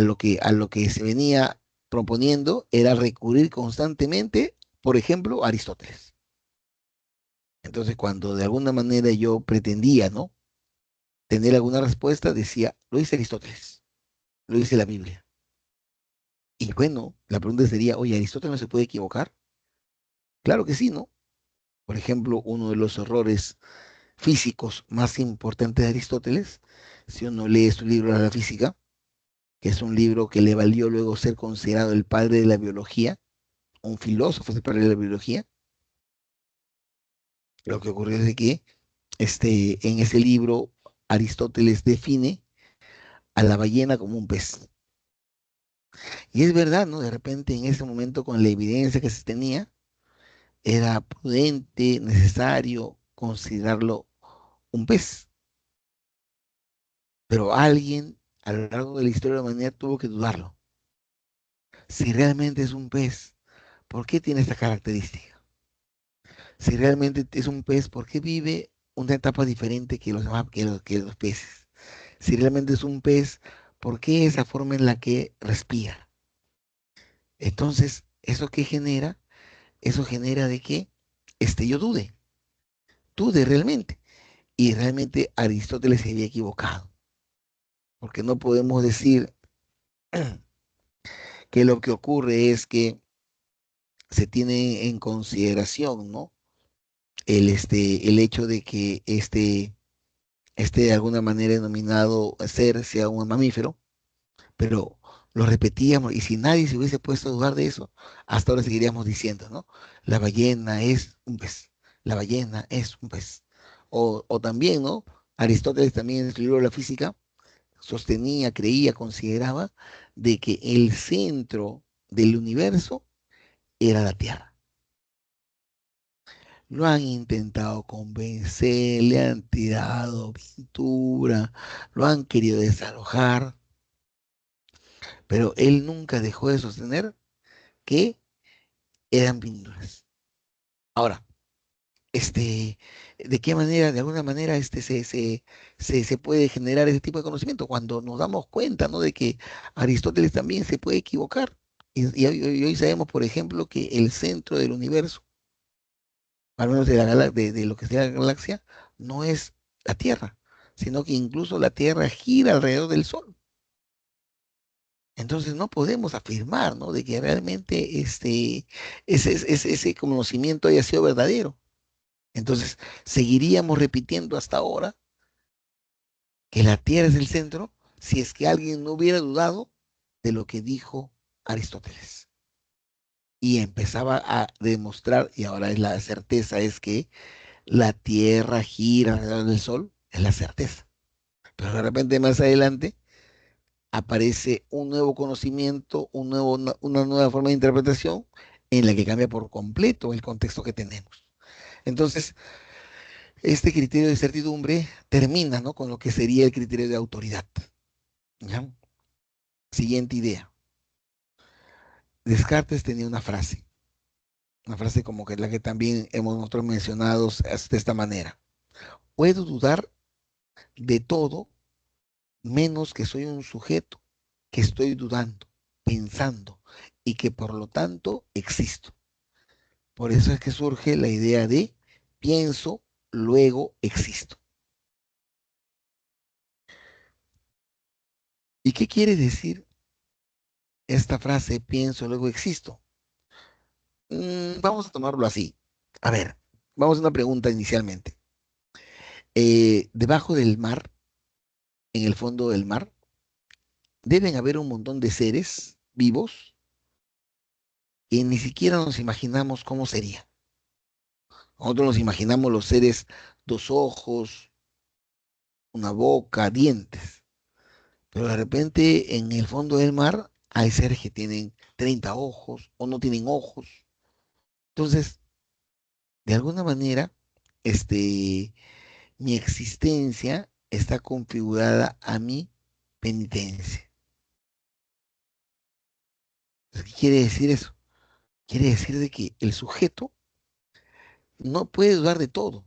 lo que se venía proponiendo, era recurrir constantemente, por ejemplo, a Aristóteles. Entonces, cuando de alguna manera yo pretendía, ¿no?, tener alguna respuesta, decía, lo dice Aristóteles, lo dice la Biblia. Y bueno, la pregunta sería, oye, ¿Aristóteles no se puede equivocar? Claro que sí, ¿no? Por ejemplo, uno de los errores físicos más importantes de Aristóteles, si uno lee su libro de la física, que es un libro que le valió luego ser considerado el padre de la biología, un filósofo es el padre de la biología, lo que ocurrió es de que en ese libro Aristóteles define a la ballena como un pez. Y es verdad, ¿no? De repente en ese momento con la evidencia que se tenía, era prudente, necesario considerarlo un pez. Pero alguien a lo largo de la historia de la humanidad tuvo que dudarlo. Si realmente es un pez, ¿por qué tiene esta característica? Si realmente es un pez, ¿por qué vive una etapa diferente que los demás, que los peces? Si realmente es un pez, ¿por qué esa forma en la que respira? Entonces, ¿eso qué genera? Eso genera de que yo dude realmente. Y realmente Aristóteles se había equivocado, porque no podemos decir que lo que ocurre es que se tiene en consideración, ¿no? El hecho de que de alguna manera denominado ser sea un mamífero, pero lo repetíamos y si nadie se hubiese puesto a dudar de eso, hasta ahora seguiríamos diciendo, ¿no? La ballena es un pez, la ballena es un pez. O también, ¿no? Aristóteles también en su libro de la física sostenía, creía, consideraba de que el centro del universo era la Tierra. Lo han intentado convencer, le han tirado pintura, lo han querido desalojar, pero él nunca dejó de sostener que eran pinturas. Ahora, este, ¿de qué manera, de alguna manera, se puede generar ese tipo de conocimiento? Cuando nos damos cuenta, ¿no?, de que Aristóteles también se puede equivocar. Y hoy sabemos, por ejemplo, que el centro del universo, al menos de lo que sea la galaxia, no es la Tierra, sino que incluso la Tierra gira alrededor del Sol. Entonces no podemos afirmar, ¿no?, de que realmente ese conocimiento haya sido verdadero. Entonces seguiríamos repitiendo hasta ahora que la Tierra es el centro si es que alguien no hubiera dudado de lo que dijo Aristóteles. Y empezaba a demostrar, y ahora es la certeza, es que la Tierra gira alrededor del Sol, es la certeza. Pero de repente más adelante aparece un nuevo conocimiento, una nueva forma de interpretación en la que cambia por completo el contexto que tenemos. Entonces, este criterio de certidumbre termina, ¿no?, con lo que sería el criterio de autoridad. ¿Ya? Siguiente idea. Descartes tenía una frase como que la que también hemos nosotros mencionado de esta manera. Puedo dudar de todo menos que soy un sujeto que estoy dudando, pensando y que por lo tanto existo. Por eso es que surge la idea de pienso, luego existo. ¿Y qué quiere decir esta frase, pienso, luego existo. Vamos a tomarlo así. A ver, vamos a una pregunta inicialmente. Debajo del mar, en el fondo del mar, deben haber un montón de seres vivos que ni siquiera nos imaginamos cómo sería. Nosotros nos imaginamos los seres dos ojos, una boca, dientes, pero de repente en el fondo del mar hay seres que tienen 30 ojos o no tienen ojos. Entonces, de alguna manera, mi existencia está configurada a mi penitencia. Entonces, ¿qué quiere decir eso? Quiere decir de que el sujeto no puede dudar de todo.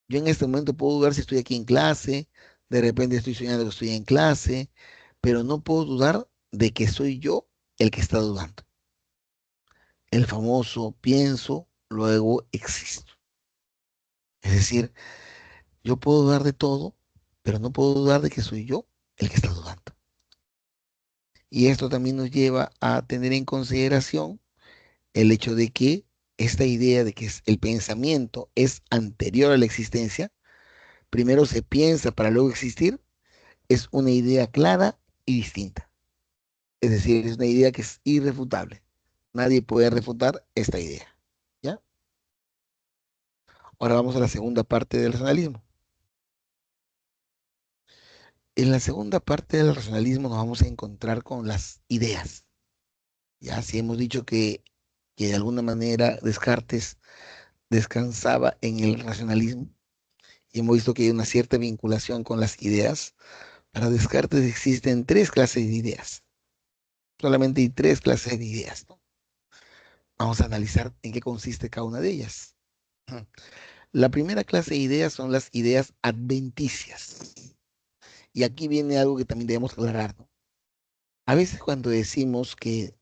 Yo en este momento puedo dudar si estoy aquí en clase, de repente estoy soñando que estoy en clase, pero no puedo dudar de que soy yo el que está dudando. El famoso pienso, luego existo. Es decir, yo puedo dudar de todo, pero no puedo dudar de que soy yo el que está dudando. Y esto también nos lleva a tener en consideración el hecho de que esta idea de que el pensamiento es anterior a la existencia, primero se piensa para luego existir, es una idea clara y distinta. Es decir, es una idea que es irrefutable. Nadie puede refutar esta idea. ¿Ya? Ahora vamos a la segunda parte del racionalismo. En la segunda parte del racionalismo nos vamos a encontrar con las ideas. Ya, si hemos dicho que de alguna manera Descartes descansaba en el racionalismo y hemos visto que hay una cierta vinculación con las ideas. Para Descartes existen tres clases de ideas. Solamente hay tres clases de ideas, ¿no? Vamos a analizar en qué consiste cada una de ellas. Ujú. La primera clase de ideas son las ideas adventicias. Y aquí viene algo que también debemos aclarar, ¿no? A veces cuando decimos que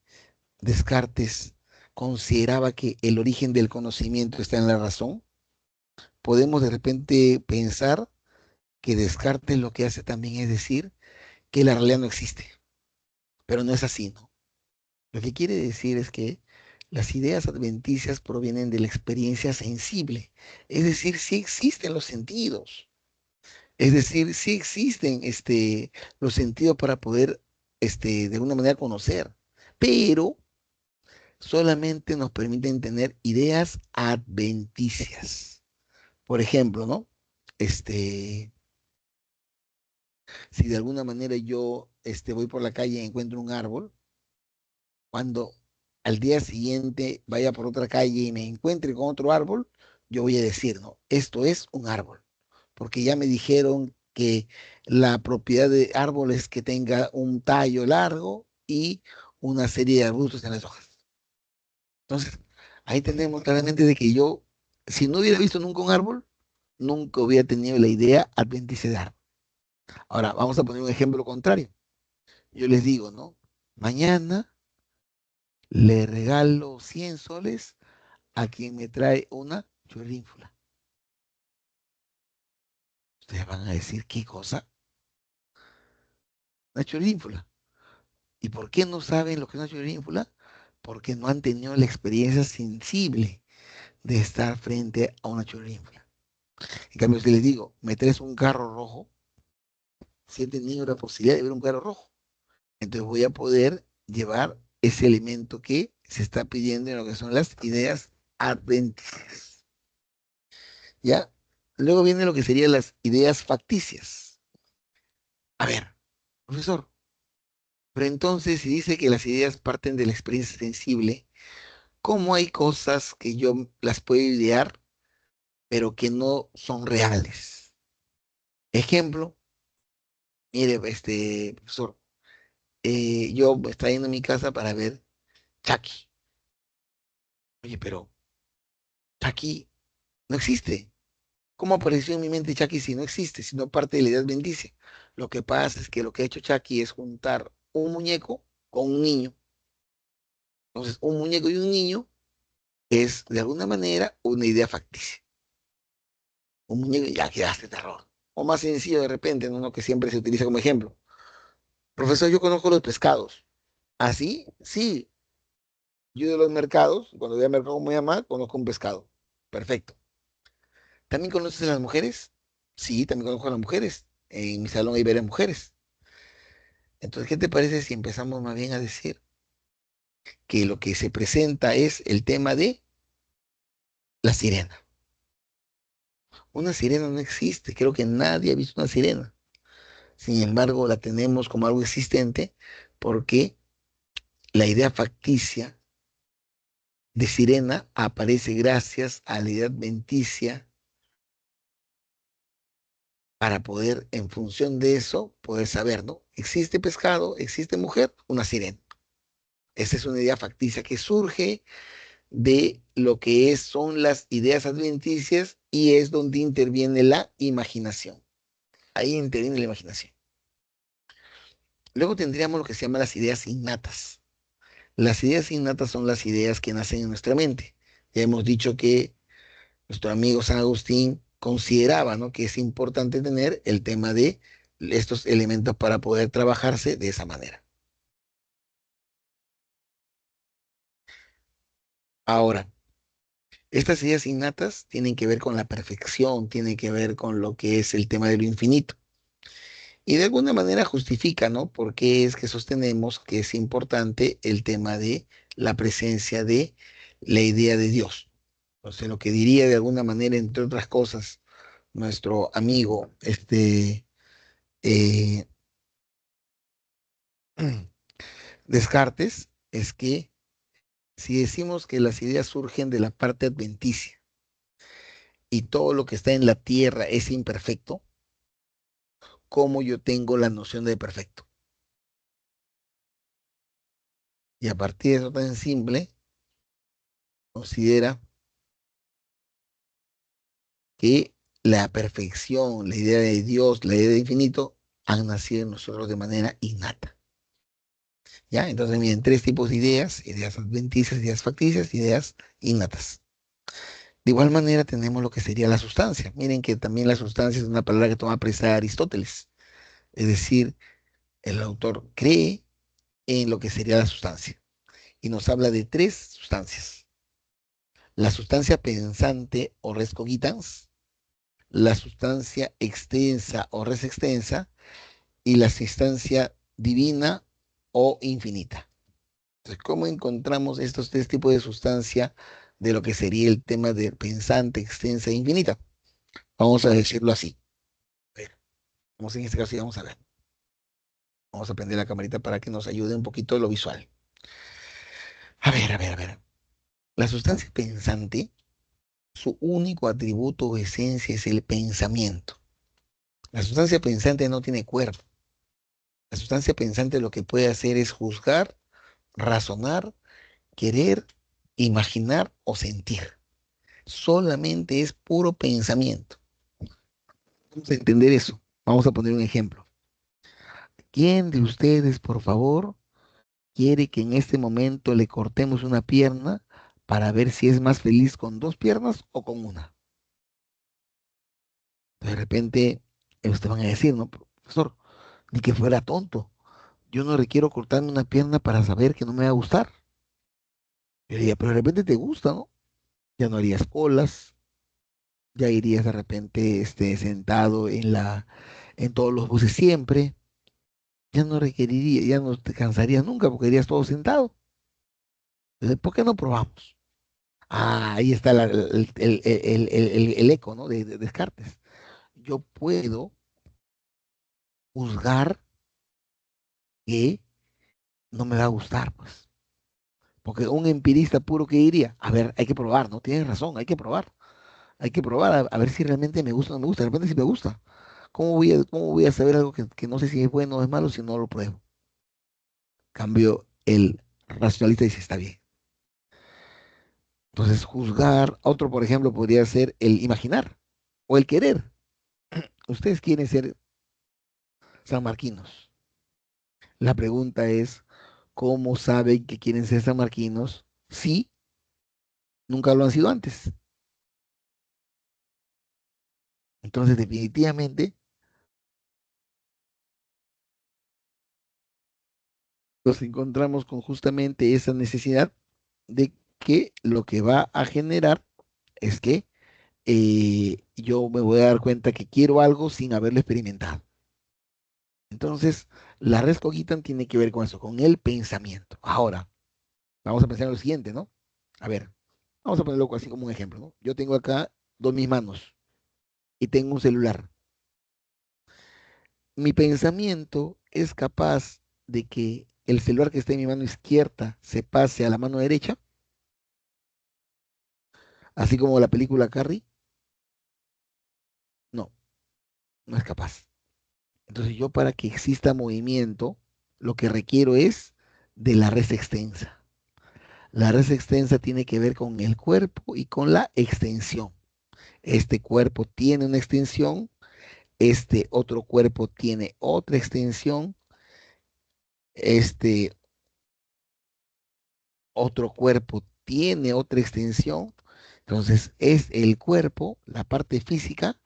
Descartes consideraba que el origen del conocimiento está en la razón, podemos de repente pensar que Descartes lo que hace también es decir que la realidad no existe, pero no es así, ¿no? Lo que quiere decir es que las ideas adventicias provienen de la experiencia sensible, es decir, sí existen los sentidos, es decir, sí existen los sentidos para poder de alguna manera conocer, pero solamente nos permiten tener ideas adventicias. Por ejemplo, ¿no? Este, si de alguna manera yo voy por la calle y encuentro un árbol, cuando al día siguiente vaya por otra calle y me encuentre con otro árbol, yo voy a decir, no, esto es un árbol, porque ya me dijeron que la propiedad de árbol es que tenga un tallo largo y una serie de arbustos en las hojas. Entonces, ahí tenemos claramente de que yo, si no hubiera visto nunca un árbol, nunca hubiera tenido la idea adventicia de árbol. Ahora, vamos a poner un ejemplo contrario. Yo les digo, ¿no? Mañana le regalo 100 soles a quien me trae una churrínfula. Ustedes van a decir, ¿qué cosa? Una churrínfula. ¿Y por qué no saben lo que es una churrínfula? Porque no han tenido la experiencia sensible de estar frente a una churrínfula. En cambio, si les digo, me traes un carro rojo, si he tenido la posibilidad de ver un carro rojo, entonces voy a poder llevar ese elemento que se está pidiendo en lo que son las ideas adventicias. ¿Ya? Luego viene lo que serían las ideas facticias. A ver, profesor, pero entonces si dice que las ideas parten de la experiencia sensible, ¿cómo hay cosas que yo las puedo idear, pero que no son reales? Ejemplo, mire, profesor, yo estaba yendo a mi casa para ver Chucky. Oye, pero Chucky no existe. ¿Cómo apareció en mi mente Chucky si no existe, si no parte de la idea bendice? Lo que pasa es que lo que ha hecho Chucky es juntar un muñeco con un niño. Entonces, un muñeco y un niño es de alguna manera una idea facticia. Un muñeco ya quedaste terror. O más sencillo de repente, ¿no? Que siempre se utiliza como ejemplo. Profesor, yo conozco los pescados. Así, sí, yo de los mercados, cuando voy al mercado con mi mamá, conozco un pescado. Perfecto. ¿También conoces a las mujeres? Sí, también conozco a las mujeres. En mi salón hay varias mujeres. Entonces, ¿qué te parece si empezamos más bien a decir que lo que se presenta es el tema de la sirena? Una sirena no existe, creo que nadie ha visto una sirena. Sin embargo, la tenemos como algo existente porque la idea facticia de sirena aparece gracias a la idea adventicia para poder, en función de eso, poder saber, ¿no? Existe pescado, existe mujer, una sirena. Esa es una idea facticia que surge de lo que son las ideas adventicias y es donde interviene la imaginación. Ahí interviene la imaginación. Luego tendríamos lo que se llama las ideas innatas. Las ideas innatas son las ideas que nacen en nuestra mente. Ya hemos dicho que nuestro amigo San Agustín consideraba, ¿no?, que es importante tener el tema de estos elementos para poder trabajarse de esa manera. Ahora, estas ideas innatas tienen que ver con la perfección, tienen que ver con lo que es el tema de lo infinito. Y de alguna manera justifica, ¿no?, por qué es que sostenemos que es importante el tema de la presencia de la idea de Dios. O sea, lo que diría de alguna manera, entre otras cosas, nuestro amigo, eh, Descartes, es que si decimos que las ideas surgen de la parte adventicia y todo lo que está en la tierra es imperfecto, ¿cómo yo tengo la noción de perfecto? Y a partir de eso tan simple, considera que la perfección, la idea de Dios, la idea de infinito, han nacido en nosotros de manera innata. ¿Ya? Entonces, miren, tres tipos de ideas: ideas adventicias, ideas facticias, ideas innatas. De igual manera tenemos lo que sería la sustancia. Miren que también la sustancia es una palabra que toma prestada Aristóteles. Es decir, el autor cree en lo que sería la sustancia y nos habla de tres sustancias: la sustancia pensante o res cogitans, la sustancia extensa o res extensa y la sustancia divina o infinita. Entonces, ¿cómo encontramos estos tres tipos de sustancia de lo que sería el tema de pensante, extensa e infinita? Vamos a decirlo así. A ver, vamos en este caso y vamos a ver. Vamos a prender la camarita para que nos ayude un poquito lo visual. A ver, a ver, a ver. La sustancia pensante, su único atributo o esencia es el pensamiento. La sustancia pensante no tiene cuerpo. La sustancia pensante lo que puede hacer es juzgar, razonar, querer, imaginar o sentir. Solamente es puro pensamiento. Vamos a entender eso. Vamos a poner un ejemplo. ¿Quién de ustedes, por favor, quiere que en este momento le cortemos una pierna para ver si es más feliz con dos piernas o con una? De repente, ustedes van a decir, no, profesor, ni que fuera tonto. Yo no requiero cortarme una pierna para saber que no me va a gustar. Yo diría, pero de repente te gusta, ¿no? Ya no harías colas, ya irías de repente sentado en todos los buses siempre, ya no requeriría, ya no te cansarías nunca porque irías todo sentado. Entonces, ¿por qué no probamos? Ah, ahí está el eco, ¿no? De Descartes. Yo puedo juzgar que no me va a gustar, pues. Porque un empirista puro que diría, a ver, hay que probar, ¿no? Tienes razón, hay que probar. Hay que probar a ver si realmente me gusta o no me gusta. De repente si me gusta. ¿Cómo voy a saber algo que no sé si es bueno o es malo si no lo pruebo? Cambio, el racionalista dice, está bien. Entonces, juzgar, otro, por ejemplo, podría ser el imaginar o el querer. Ustedes quieren ser sanmarquinos. La pregunta es, ¿cómo saben que quieren ser sanmarquinos si nunca lo han sido antes? Entonces, definitivamente, nos encontramos con justamente esa necesidad de que lo que va a generar es que yo me voy a dar cuenta que quiero algo sin haberlo experimentado. Entonces, la res cognitan tiene que ver con eso, con el pensamiento. Ahora, vamos a pensar en lo siguiente, ¿no? A ver, vamos a ponerlo así como un ejemplo, ¿no? Yo tengo acá mis manos y tengo un celular. Mi pensamiento es capaz de que el celular que está en mi mano izquierda se pase a la mano derecha, así como la película Carrie. No, no es capaz. Entonces yo para que exista movimiento, lo que requiero es de la res extensa. La res extensa tiene que ver con el cuerpo y con la extensión. Este cuerpo tiene una extensión, este otro cuerpo tiene otra extensión, este otro cuerpo tiene otra extensión. Entonces es el cuerpo, la parte física,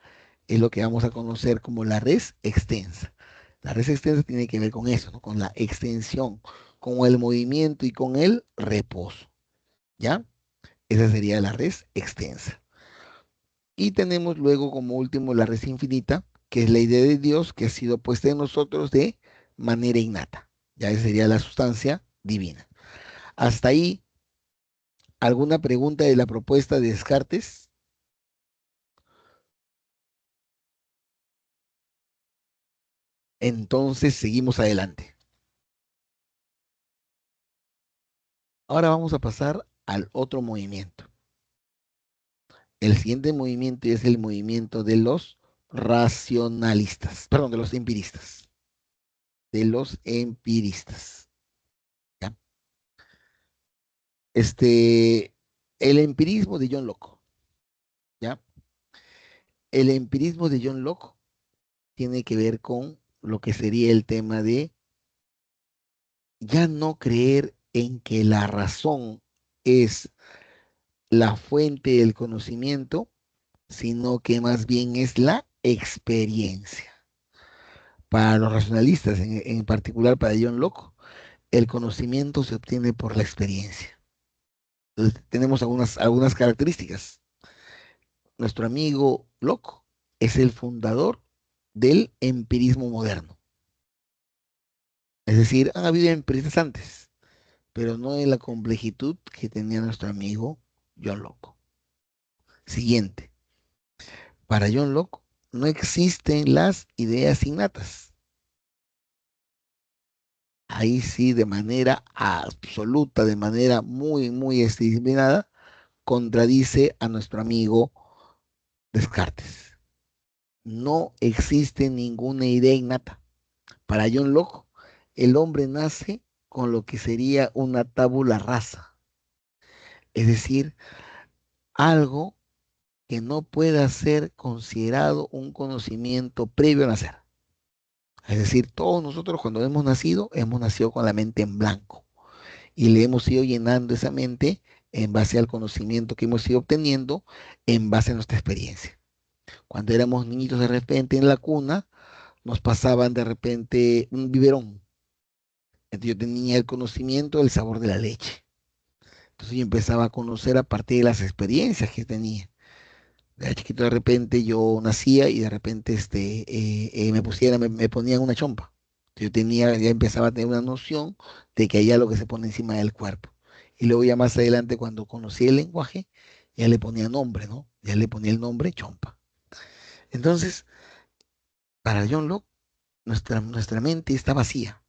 es lo que vamos a conocer como la res extensa. La res extensa tiene que ver con eso, ¿no? Con la extensión, con el movimiento y con el reposo. ¿Ya? Esa sería la res extensa. Y tenemos luego como último la res infinita, que es la idea de Dios que ha sido puesta en nosotros de manera innata. Ya esa sería la sustancia divina. Hasta ahí, ¿alguna pregunta de la propuesta de Descartes? Entonces seguimos adelante. Ahora vamos a pasar al otro movimiento. El siguiente movimiento es el movimiento de los racionalistas, perdón, de los empiristas, de los empiristas. ¿Ya? El empirismo de John Locke, ¿ya? El empirismo de John Locke tiene que ver con lo que sería el tema de ya no creer en que la razón es la fuente del conocimiento, sino que más bien es la experiencia. Para los racionalistas, en particular para John Locke, el conocimiento se obtiene por la experiencia. Entonces, tenemos algunas características. Nuestro amigo Locke es el fundador del empirismo moderno. Es decir, han habido empiristas antes, pero no en la complejitud que tenía nuestro amigo John Locke. Siguiente, para John Locke no existen las ideas innatas. Ahí sí, de manera absoluta, de manera muy, muy disciplinada, contradice a nuestro amigo Descartes. No existe ninguna idea innata. Para John Locke, el hombre nace con lo que sería una tabula rasa, es decir, algo que no pueda ser considerado un conocimiento previo a nacer. Es decir, todos nosotros cuando hemos nacido con la mente en blanco y le hemos ido llenando esa mente en base al conocimiento que hemos ido obteniendo, en base a nuestra experiencia. Cuando éramos niñitos de repente en la cuna, nos pasaban de repente un biberón. Entonces yo tenía el conocimiento del sabor de la leche. Entonces yo empezaba a conocer a partir de las experiencias que tenía. De chiquito de repente yo nacía y de repente me ponían una chompa. Yo ya empezaba a tener una noción de que hay algo que se pone encima del cuerpo. Y luego ya más adelante cuando conocí el lenguaje, ya le ponía nombre, ¿no? Ya le ponía el nombre chompa. Entonces, para John Locke, nuestra mente está vacía.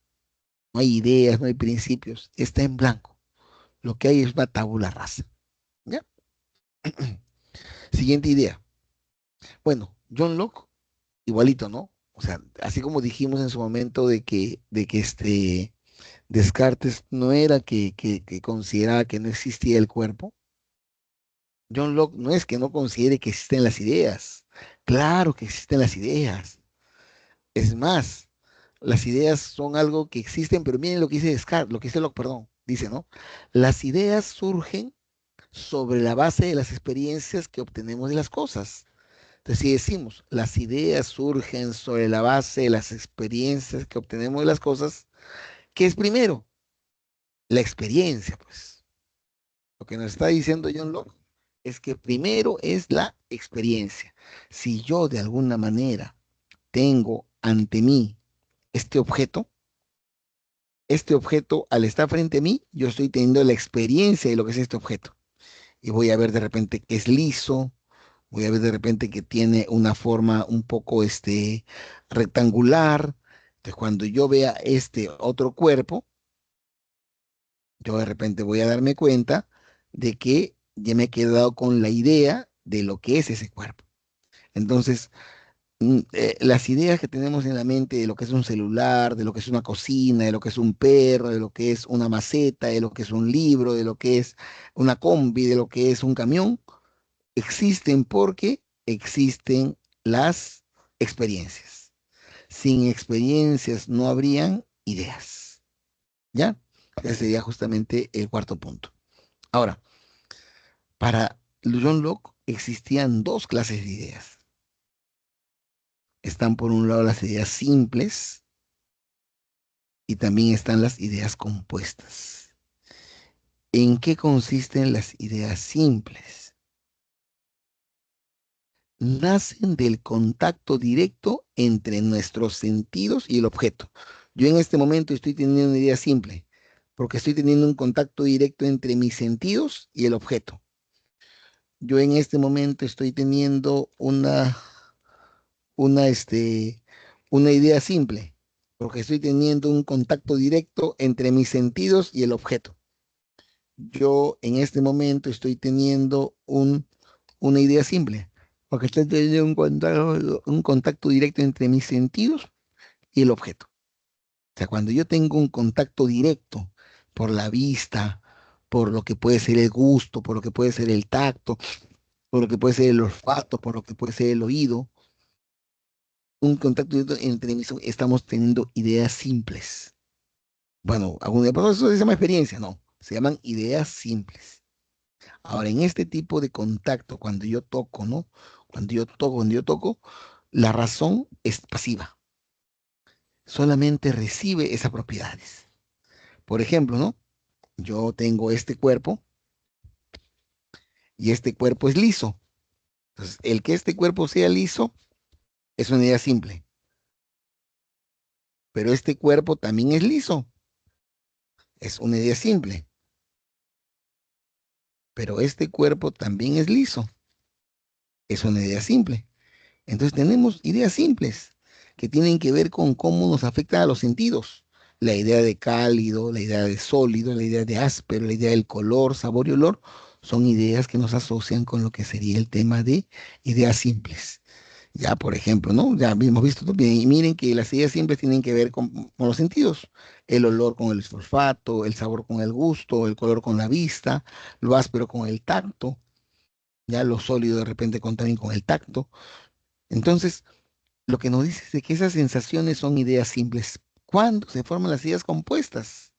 No hay ideas, no hay principios, está en blanco. Lo que hay es una tabula rasa. ¿Ya? Siguiente idea. Bueno, John Locke igualito, ¿no? O sea, así como dijimos en su momento de que Descartes no era que consideraba que no existía el cuerpo, John Locke no es que no considere que existen las ideas. Claro que existen las ideas. Es más, las ideas son algo que existen, pero miren lo que dice Descartes, lo que dice Locke, perdón, dice, ¿no? Las ideas surgen sobre la base de las experiencias que obtenemos de las cosas. Entonces, si decimos, las ideas surgen sobre la base de las experiencias que obtenemos de las cosas, ¿qué es primero? La experiencia, pues. Lo que nos está diciendo John Locke es que primero es la experiencia. Si yo de alguna manera tengo ante mí este objeto al estar frente a mí, yo estoy teniendo la experiencia de lo que es este objeto. Y voy a ver de repente que es liso, voy a ver de repente que tiene una forma un poco rectangular. Entonces, cuando yo vea este otro cuerpo, yo de repente voy a darme cuenta de que ya me he quedado con la idea de lo que es ese cuerpo. Entonces, las ideas que tenemos en la mente de lo que es un celular, de lo que es una cocina, de lo que es un perro, de lo que es una maceta, de lo que es un libro, de lo que es una combi, de lo que es un camión, existen porque existen las experiencias. Sin experiencias no habrían ideas. ¿Ya? Ese sería justamente el cuarto punto. Ahora, para John Locke existían dos clases de ideas. Están por un lado las ideas simples y también están las ideas compuestas. ¿En qué consisten las ideas simples? Nacen del contacto directo entre nuestros sentidos y el objeto. Yo en este momento estoy teniendo una idea simple, porque estoy teniendo un contacto directo entre mis sentidos y el objeto. Yo en este momento estoy teniendo una, este, una idea simple, porque estoy teniendo un contacto directo entre mis sentidos y el objeto. Yo en este momento estoy teniendo una idea simple, porque estoy teniendo un contacto directo entre mis sentidos y el objeto. O sea, cuando yo tengo un contacto directo por la vista, por lo que puede ser el gusto, por lo que puede ser el tacto, por lo que puede ser el olfato, por lo que puede ser el oído, un contacto directo entre mis, estamos teniendo ideas simples. Bueno, algún día, pero eso se llama experiencia, no, se llaman ideas simples. Ahora, en este tipo de contacto, cuando yo toco, ¿no? Cuando yo toco, la razón es pasiva, solamente recibe esas propiedades. Por ejemplo, ¿no? Yo tengo este cuerpo y este cuerpo es liso. Entonces, el que este cuerpo sea liso es una idea simple, pero este cuerpo también es liso, es una idea simple, pero este cuerpo también es liso, es una idea simple. Entonces tenemos ideas simples que tienen que ver con cómo nos afecta a los sentidos. La idea de cálido, la idea de sólido, la idea de áspero, la idea del color, sabor y olor, son ideas que nos asocian con lo que sería el tema de ideas simples. Ya, por ejemplo, ¿no? Ya hemos visto también, y miren que las ideas simples tienen que ver con los sentidos. El olor con el olfato, el sabor con el gusto, el color con la vista, lo áspero con el tacto, ya lo sólido de repente también con el tacto. Entonces, lo que nos dice es de que esas sensaciones son ideas simples. ¿Cuándo se forman las ideas compuestas?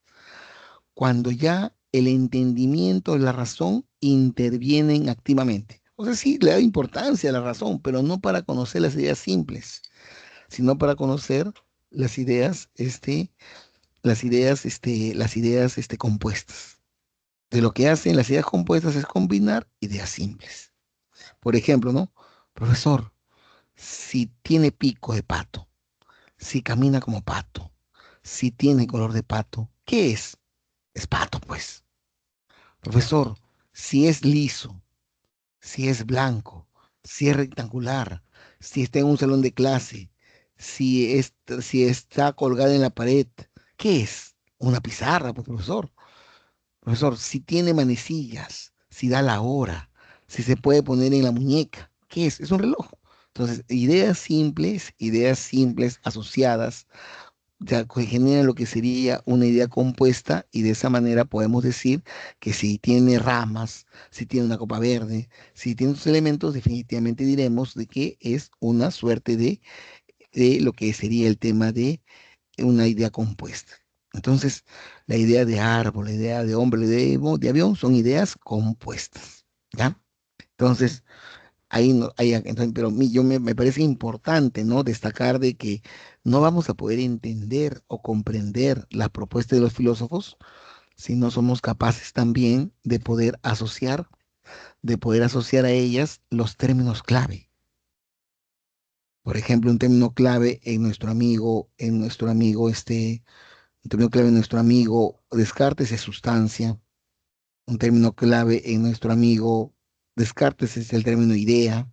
Cuando ya el entendimiento, la razón intervienen activamente. O sea, sí, le da importancia a la razón, pero no para conocer las ideas simples, sino para conocer las ideas, las ideas, compuestas. De lo que hacen las ideas compuestas es combinar ideas simples. Por ejemplo, ¿no? Profesor, si tiene pico de pato, si camina como pato, si tiene color de pato, ¿qué es? Es pato, pues. Profesor, si es liso, si es blanco, si es rectangular, si está en un salón de clase, si está colgada en la pared, ¿qué es? Una pizarra, pues, profesor. Profesor, si tiene manecillas, si da la hora, si se puede poner en la muñeca, ¿qué es? Es un reloj. Entonces, ideas simples asociadas ya que genera lo que sería una idea compuesta y de esa manera podemos decir que si tiene ramas, si tiene una copa verde, si tiene otros elementos, definitivamente diremos de que es una suerte de lo que sería el tema de una idea compuesta. Entonces, la idea de árbol, la idea de hombre, de avión son ideas compuestas, ¿ya? Entonces, ahí no, entonces, pero me parece importante, ¿no? Destacar de que no vamos a poder entender o comprender la propuesta de los filósofos sino somos capaces también de poder asociar a ellas los términos clave. Por ejemplo, un término clave un término clave en nuestro amigo Descartes es sustancia. Un término clave en nuestro amigo Descartes es el término idea.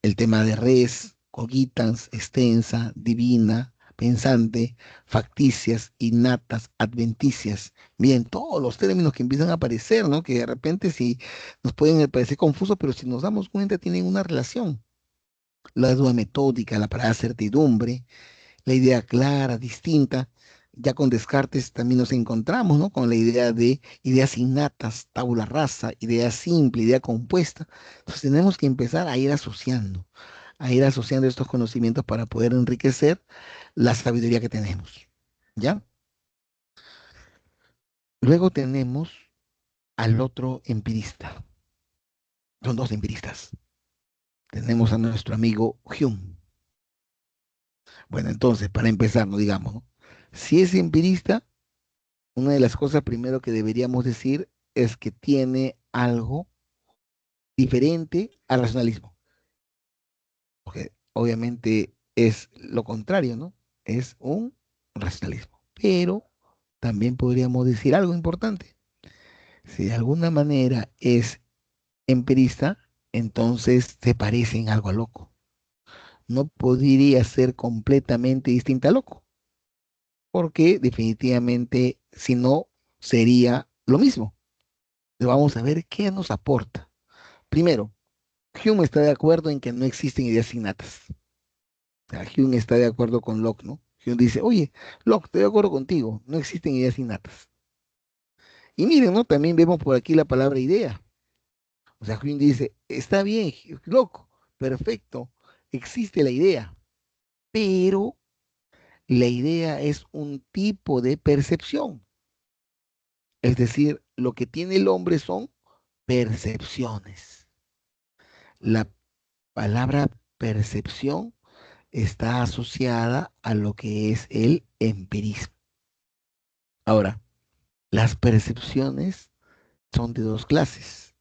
El tema de res, cogitans, extensa, divina, pensante, facticias, innatas, adventicias. Bien, todos los términos que empiezan a aparecer, ¿no? Que de repente sí nos pueden parecer confusos, pero si nos damos cuenta tienen una relación. La duda metódica, la parada certidumbre, la idea clara, distinta. Ya con Descartes también nos encontramos, ¿no? Con la idea de ideas innatas, tabula rasa, idea simple, idea compuesta. Entonces tenemos que empezar a ir asociando estos conocimientos para poder enriquecer la sabiduría que tenemos. ¿Ya? Luego tenemos al otro empirista. Son dos empiristas. Tenemos a nuestro amigo Hume. Bueno, entonces, para empezar, no digamos, ¿no? Si es empirista, una de las cosas primero que deberíamos decir es que tiene algo diferente al racionalismo, porque obviamente es lo contrario, ¿no? Es un racionalismo. Pero también podríamos decir algo importante. Si de alguna manera es empirista, entonces se parece en algo a loco. No podría ser completamente distinta a loco, porque definitivamente si no sería lo mismo. Vamos a ver qué nos aporta. Primero, Hume está de acuerdo en que no existen ideas innatas. O sea, Hume está de acuerdo con Locke, ¿no? Hume dice, oye, Locke, estoy de acuerdo contigo, no existen ideas innatas. Y miren, ¿no? También vemos por aquí la palabra idea. O sea, Hume dice, está bien, Locke, perfecto, existe la idea, pero la idea es un tipo de percepción. Es decir, lo que tiene el hombre son percepciones. La palabra percepción está asociada a lo que es el empirismo. Ahora, las percepciones son de dos clases.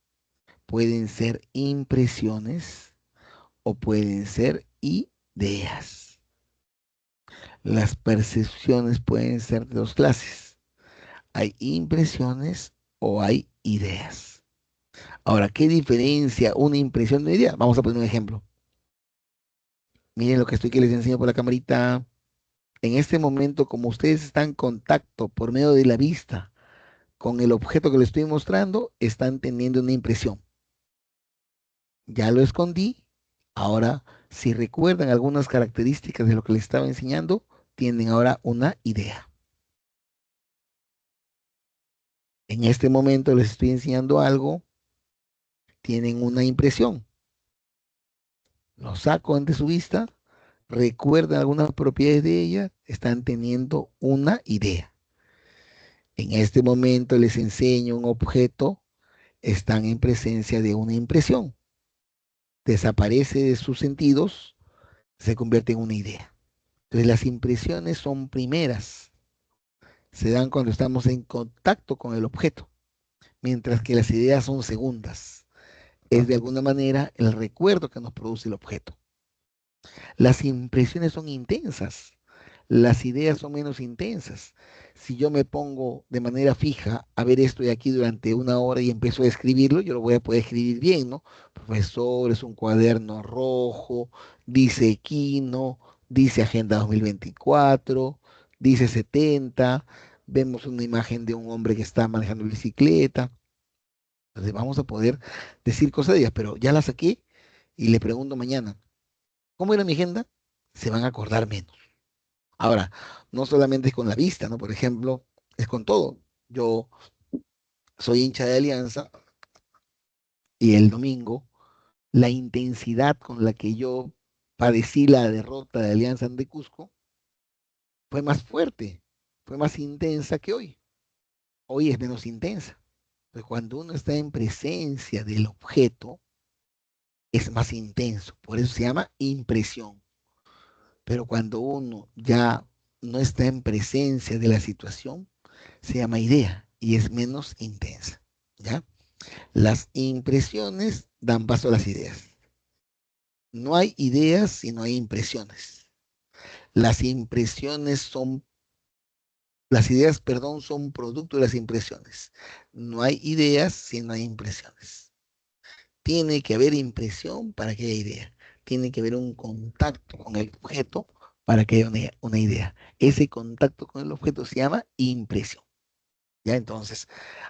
Pueden ser impresiones o pueden ser ideas. Las percepciones pueden ser de dos clases. Hay impresiones o hay ideas. Ahora, ¿qué diferencia una impresión de una idea? Vamos a poner un ejemplo. Miren lo que estoy que les enseño por la camarita. En este momento, como ustedes están en contacto por medio de la vista con el objeto que les estoy mostrando, están teniendo una impresión. Ya lo escondí. Ahora, si recuerdan algunas características de lo que les estaba enseñando, tienen ahora una idea. En este momento les estoy enseñando algo, tienen una impresión. Lo saco ante su vista, recuerdan algunas propiedades de ella, están teniendo una idea. En este momento les enseño un objeto, están en presencia de una impresión. Desaparece de sus sentidos, se convierte en una idea. Entonces las impresiones son primeras, se dan cuando estamos en contacto con el objeto, mientras que las ideas son segundas. Es de alguna manera el recuerdo que nos produce el objeto. Las impresiones son intensas, las ideas son menos intensas. Si yo me pongo de manera fija a ver esto de aquí durante una hora y empiezo a escribirlo, yo lo voy a poder escribir bien, ¿no? Profesor, es un cuaderno rojo, dice Equino, dice Agenda 2024, dice 70, vemos una imagen de un hombre que está manejando bicicleta. Entonces vamos a poder decir cosas de ellas, pero ya la saqué y le pregunto mañana, ¿cómo era mi agenda? Se van a acordar menos. Ahora, no solamente es con la vista, ¿no? Por ejemplo, es con todo. Yo soy hincha de Alianza y el domingo la intensidad con la que yo padecí la derrota de Alianza de Cusco fue más fuerte, fue más intensa que hoy. Hoy es menos intensa. Pero cuando uno está en presencia del objeto, es más intenso. Por eso se llama impresión. Pero cuando uno ya no está en presencia de la situación, se llama idea y es menos intensa, ¿ya? Las impresiones dan paso a las ideas. No hay ideas si no hay impresiones. Las impresiones son, las ideas, perdón, son producto de las impresiones. No hay ideas si no hay impresiones. Tiene que haber impresión para que haya idea. Tiene que haber un contacto con el objeto para que haya una idea. Ese contacto con el objeto se llama impresión. Ya entonces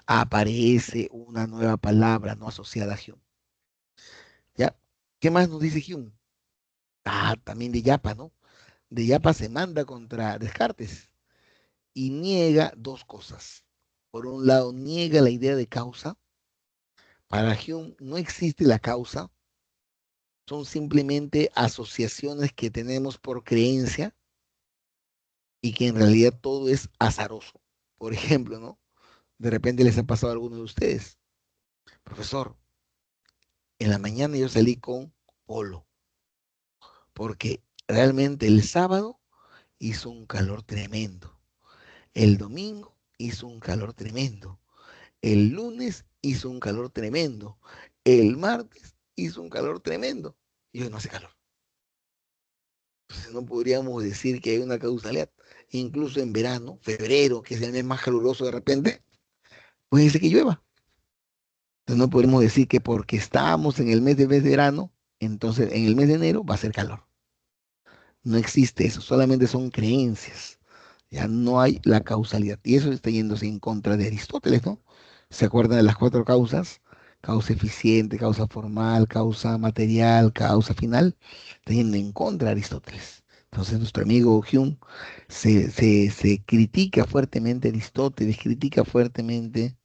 aparece una nueva palabra no asociada a Hume. ¿Ya? ¿Qué más nos dice Hume? Ah, también de Yapa, ¿no? De Yapa se manda contra Descartes y niega dos cosas. Por un lado, niega la idea de causa. Para Hume no existe la causa, son simplemente asociaciones que tenemos por creencia y que en realidad todo es azaroso. Por ejemplo, ¿no? De repente les ha pasado a alguno de ustedes, profesor, en la mañana yo salí con polo, porque realmente el sábado hizo un calor tremendo, el domingo hizo un calor tremendo, el lunes hizo un calor tremendo, el martes hizo un calor tremendo y hoy no hace calor. Entonces no podríamos decir que hay una causalidad. Incluso en verano, febrero, que es el mes más caluroso de repente, puede ser que llueva. Entonces no podemos decir que porque estamos en el mes de verano, entonces en el mes de enero va a ser calor. No existe eso, solamente son creencias. Ya no hay la causalidad. Y eso está yéndose en contra de Aristóteles, ¿no? ¿Se acuerdan de las cuatro causas? Causa eficiente, causa formal, causa material, causa final. Está yendo en contra de Aristóteles. Entonces nuestro amigo Hume se critica fuertemente a Aristóteles, critica fuertemente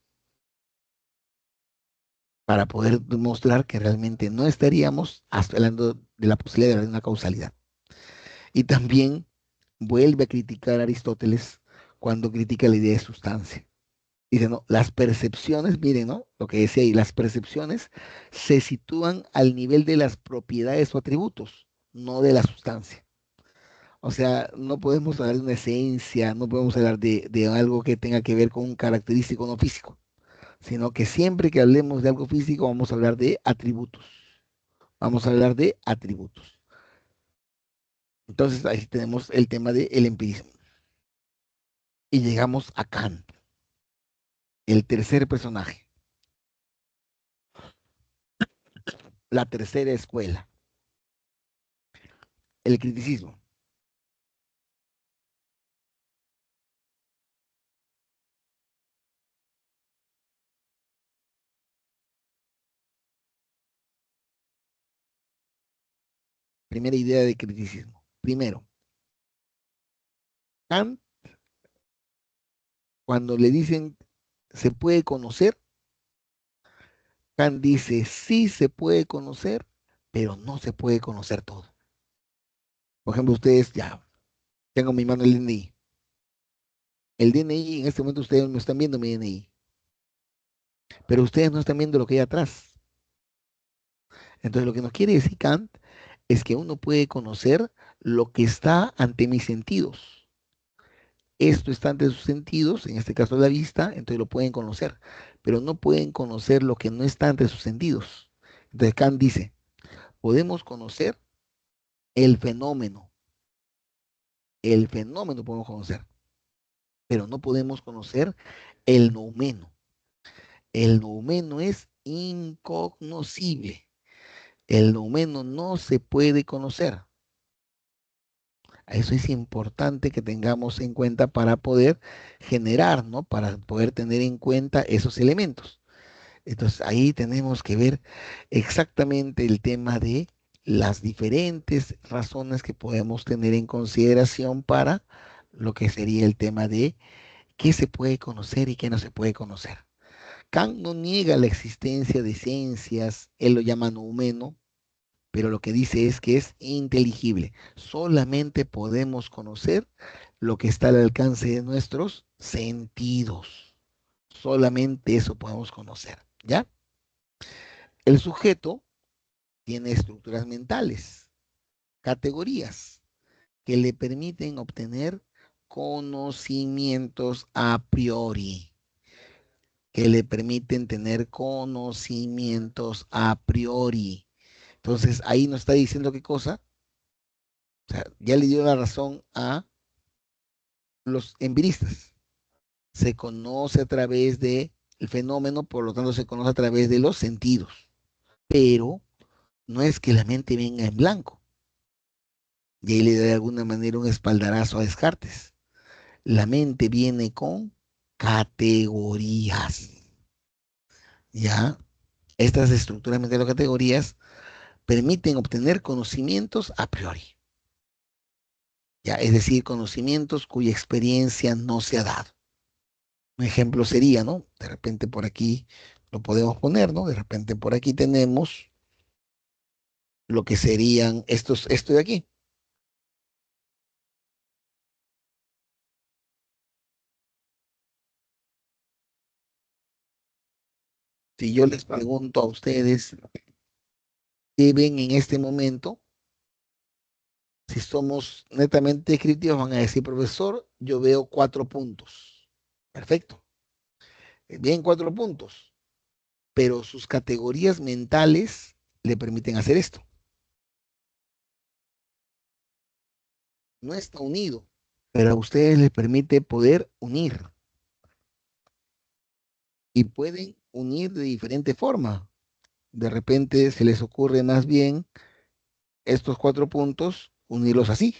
para poder demostrar que realmente no estaríamos hablando de la posibilidad de una causalidad. Y también vuelve a criticar a Aristóteles cuando critica la idea de sustancia. Dice, no, las percepciones, miren, ¿no? Lo que decía ahí, las percepciones se sitúan al nivel de las propiedades o atributos, no de la sustancia. O sea, no podemos hablar de una esencia, no podemos hablar de algo que tenga que ver con un característico no físico, sino que siempre que hablemos de algo físico vamos a hablar de atributos. Vamos a hablar de atributos. Entonces ahí tenemos el tema del empirismo. Y llegamos a Kant, el tercer personaje, la tercera escuela, el criticismo. Primera idea de criticismo. Primero, Kant, cuando le dicen se puede conocer, Kant dice sí se puede conocer, pero no se puede conocer todo. Por ejemplo, ustedes ya, tengo en mi mano el DNI. El DNI, en este momento ustedes no están viendo mi DNI, pero ustedes no están viendo lo que hay atrás. Entonces, lo que nos quiere decir Kant es que uno puede conocer lo que está ante mis sentidos. Esto está ante sus sentidos, en este caso la vista, entonces lo pueden conocer, pero no pueden conocer lo que no está ante sus sentidos. Entonces Kant dice, podemos conocer el fenómeno podemos conocer, pero no podemos conocer el noumeno. El noumeno es incognoscible. El noumeno no se puede conocer. Eso es importante que tengamos en cuenta para poder generar, ¿no? Para poder tener en cuenta esos elementos. Entonces ahí tenemos que ver exactamente el tema de las diferentes razones que podemos tener en consideración para lo que sería el tema de qué se puede conocer y qué no se puede conocer. Kant no niega la existencia de ciencias, él lo llama noumeno, pero lo que dice es que es inteligible. Solamente podemos conocer lo que está al alcance de nuestros sentidos. Solamente eso podemos conocer, ¿ya? El sujeto tiene estructuras mentales, categorías que le permiten obtener conocimientos a priori, que le permiten tener conocimientos a priori. Entonces, ahí nos está diciendo qué cosa. O sea, ya le dio la razón a los empiristas. Se conoce a través del fenómeno, por lo tanto se conoce a través de los sentidos. Pero no es que la mente venga en blanco. Y ahí le da de alguna manera un espaldarazo a Descartes. La mente viene con categorías. ¿Ya? Estas estructuras mentales o categorías permiten obtener conocimientos a priori. ¿Ya? Es decir, conocimientos cuya experiencia no se ha dado. Un ejemplo sería, ¿no? De repente por aquí lo podemos poner, ¿no? De repente por aquí tenemos lo que serían esto de aquí. Si yo les pregunto a ustedes qué ven en este momento, si somos netamente descriptivos, van a decir, profesor, yo veo 4 puntos. Perfecto. Bien, 4 puntos. Pero sus categorías mentales le permiten hacer esto. No está unido, pero a ustedes les permite poder unir. Y pueden unir de diferente forma. De repente se les ocurre más bien estos 4 puntos, unirlos así.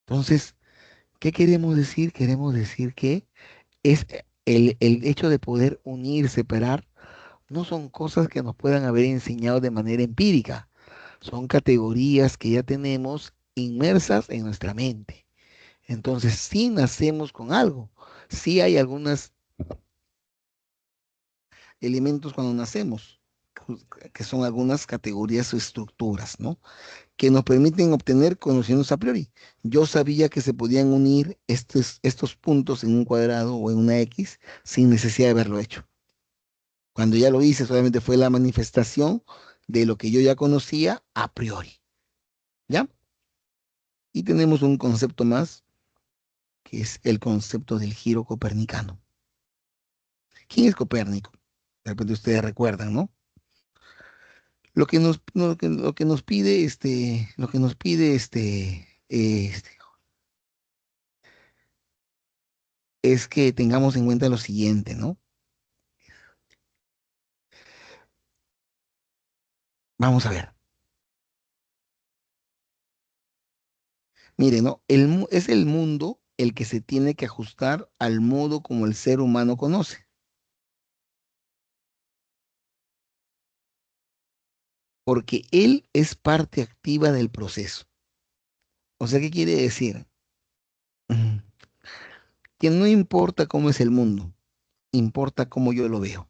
Entonces, ¿qué queremos decir? Queremos decir que es el hecho de poder unir, separar, no son cosas que nos puedan haber enseñado de manera empírica, son categorías que ya tenemos inmersas en nuestra mente. Entonces, sí nacemos con algo, sí hay algunos elementos cuando nacemos, que son algunas categorías o estructuras, ¿no? Que nos permiten obtener conocimientos a priori. Yo sabía que se podían unir estos puntos en un cuadrado o en una X sin necesidad de haberlo hecho. Cuando ya lo hice, solamente fue la manifestación de lo que yo ya conocía a priori. ¿Ya? Y tenemos un concepto más, que es el concepto del giro copernicano. ¿Quién es Copérnico? De repente ustedes recuerdan, ¿no? Lo que nos pide es que tengamos en cuenta lo siguiente, ¿no? Vamos a ver. Mire, ¿no? Es el mundo el que se tiene que ajustar al modo como el ser humano conoce, porque él es parte activa del proceso. O sea, ¿qué quiere decir? Mm, Que no importa cómo es el mundo, importa cómo yo lo veo.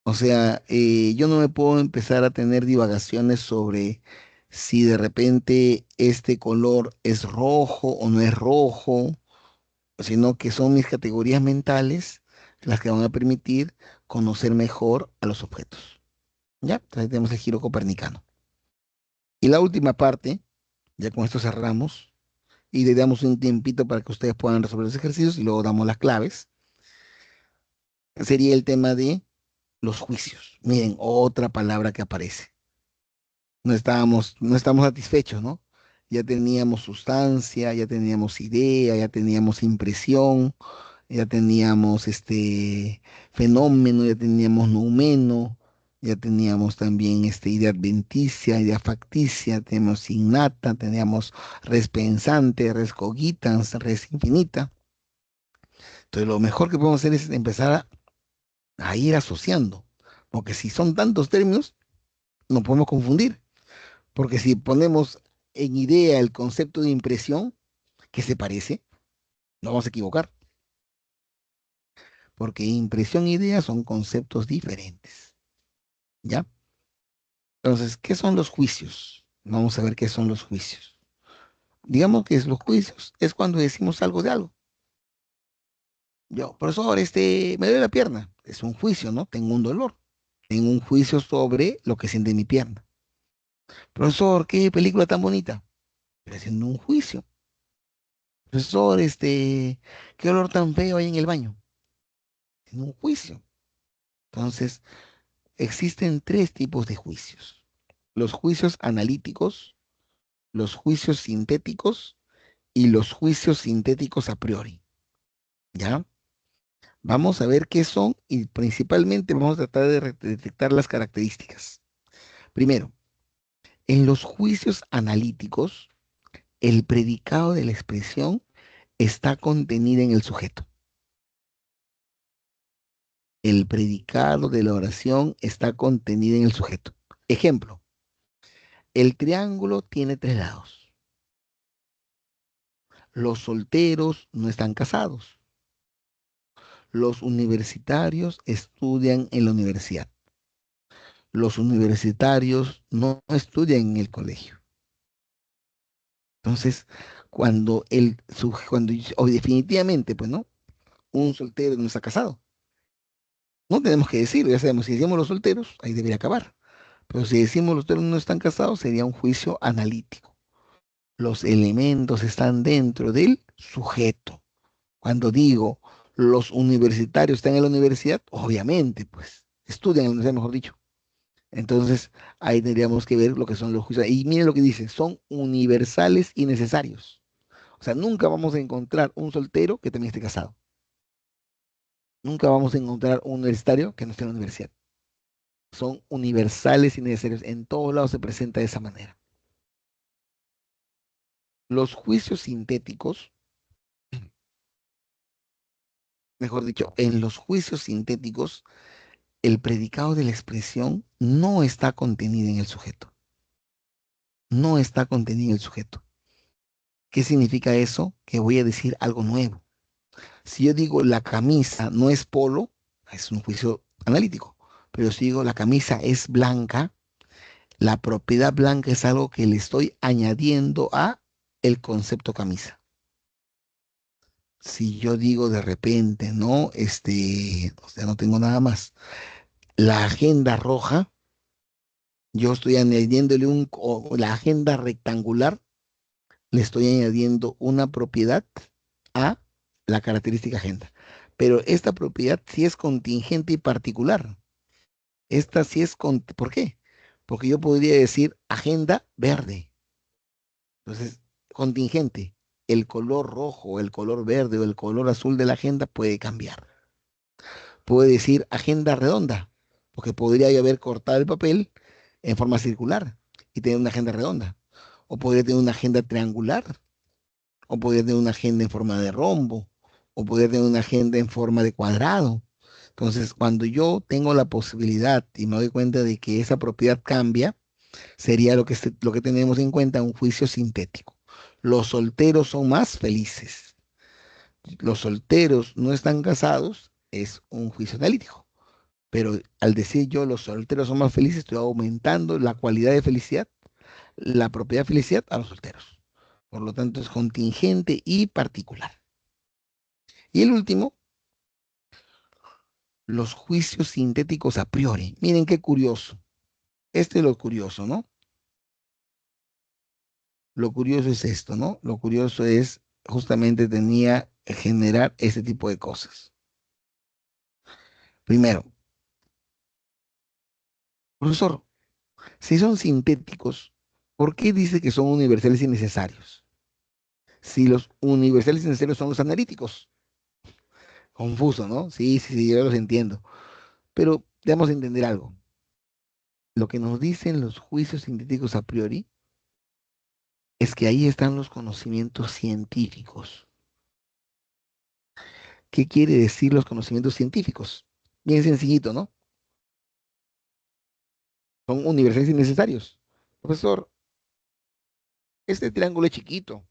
O sea, yo no me puedo empezar a tener divagaciones sobre si de repente este color es rojo o no es rojo, sino que son mis categorías mentales las que van a permitir conocer mejor a los objetos. ¿Ya? Entonces tenemos el giro copernicano. Y la última parte, ya con esto cerramos, y le damos un tiempito para que ustedes puedan resolver los ejercicios y luego damos las claves, sería el tema de los juicios. Miren, otra palabra que aparece. No estamos satisfechos, ¿no? Ya teníamos sustancia, ya teníamos idea, ya teníamos impresión, ya teníamos fenómeno, ya teníamos noumeno, ya teníamos también idea adventicia, idea facticia, teníamos innata, teníamos res pensante, res cogitans, res infinita. Entonces lo mejor que podemos hacer es empezar a ir asociando, porque si son tantos términos, nos podemos confundir, porque si ponemos en idea el concepto de impresión, que se parece, nos vamos a equivocar, porque impresión e idea son conceptos diferentes. ¿Ya? Entonces, ¿qué son los juicios? Vamos a ver qué son los juicios. Digamos que los juicios es cuando decimos algo de algo. Yo, profesor, me duele la pierna. Es un juicio, ¿no? Tengo un dolor. Tengo un juicio sobre lo que siente mi pierna. Profesor, qué película tan bonita. Estoy haciendo un juicio. Profesor, ¿qué olor tan feo hay en el baño? En un juicio. Entonces, existen tres tipos de juicios. Los juicios analíticos, los juicios sintéticos y los juicios sintéticos a priori. ¿Ya? Vamos a ver qué son y principalmente vamos a tratar de detectar las características. Primero, en los juicios analíticos, el predicado de la expresión está contenido en el sujeto. El predicado de la oración está contenido en el sujeto. Ejemplo, el triángulo tiene tres lados. Los solteros no están casados. Los universitarios estudian en la universidad. Los universitarios no estudian en el colegio. Entonces, o definitivamente, pues, ¿no? Un soltero no está casado. No tenemos que decirlo, ya sabemos, si decimos los solteros, ahí debería acabar. Pero si decimos los solteros no están casados, sería un juicio analítico. Los elementos están dentro del sujeto. Cuando digo los universitarios están en la universidad, obviamente, pues, estudian en la universidad, mejor dicho. Entonces, ahí tendríamos que ver lo que son los juicios. Y miren lo que dice, son universales y necesarios. O sea, nunca vamos a encontrar un soltero que también esté casado. Nunca vamos a encontrar un universitario que no esté en la universidad. Son universales y necesarios. En todos lados se presenta de esa manera. Los juicios sintéticos, mejor dicho, en los juicios sintéticos, el predicado de la expresión no está contenido en el sujeto. No está contenido en el sujeto. ¿Qué significa eso? Que voy a decir algo nuevo. Si yo digo la camisa no es polo, es un juicio analítico. Pero si digo la camisa es blanca, la propiedad blanca es algo que le estoy añadiendo a el concepto camisa. Si yo digo de repente, no, o sea, no tengo nada más. La agenda roja, yo estoy añadiéndole o la agenda rectangular, le estoy añadiendo una propiedad a la característica agenda. Pero esta propiedad sí es contingente y particular. Esta sí es ¿por qué? Porque yo podría decir agenda verde. Entonces, contingente. El color rojo, el color verde o el color azul de la agenda puede cambiar. Puede decir agenda redonda, porque podría yo haber cortado el papel en forma circular y tener una agenda redonda. O podría tener una agenda triangular, o podría tener una agenda en forma de rombo, o podría tener una agenda en forma de cuadrado. Entonces, cuando yo tengo la posibilidad y me doy cuenta de que esa propiedad cambia, sería lo que tenemos en cuenta un juicio sintético. Los solteros son más felices. Los solteros no están casados, es un juicio analítico. Pero al decir yo los solteros son más felices, estoy aumentando la cualidad de felicidad, la propiedad de felicidad a los solteros. Por lo tanto, es contingente y particular. Y el último, los juicios sintéticos a priori. Miren qué curioso. Este es lo curioso, ¿no? Lo curioso es esto, ¿no? Lo curioso es justamente tenía generar este tipo de cosas. Primero, profesor, si son sintéticos, ¿por qué dice que son universales y necesarios? Si los universales y necesarios son los analíticos. Confuso, ¿no? Sí, sí, sí, yo los entiendo. Pero debemos entender algo. Lo que nos dicen los juicios sintéticos a priori es que ahí están los conocimientos científicos. ¿Qué quiere decir los conocimientos científicos? Bien sencillito, ¿no? Son universales y necesarios. Profesor, este triángulo es chiquito,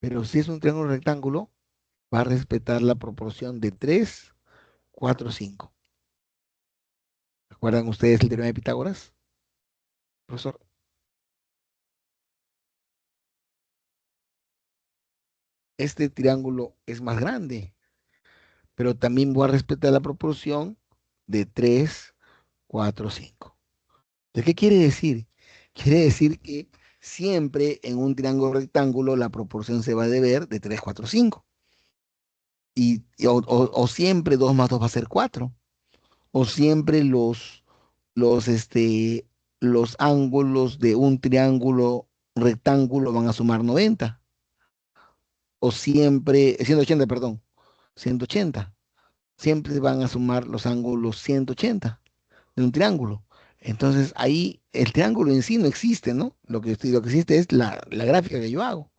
pero si es un triángulo rectángulo, va a respetar la proporción de 3, 4, 5. ¿Recuerdan ustedes el teorema de Pitágoras? Profesor, este triángulo es más grande, pero también voy a respetar la proporción de 3, 4, 5. ¿De qué quiere decir? Quiere decir que siempre en un triángulo rectángulo la proporción se va a deber de 3 4 5. O siempre 2 más 2 va a ser 4. O siempre los ángulos de un triángulo rectángulo van a sumar 90. O siempre, 180, perdón, 180. Siempre van a sumar los ángulos 180 de un triángulo. Entonces ahí el triángulo en sí no existe, ¿no? Lo que existe es la gráfica que yo hago.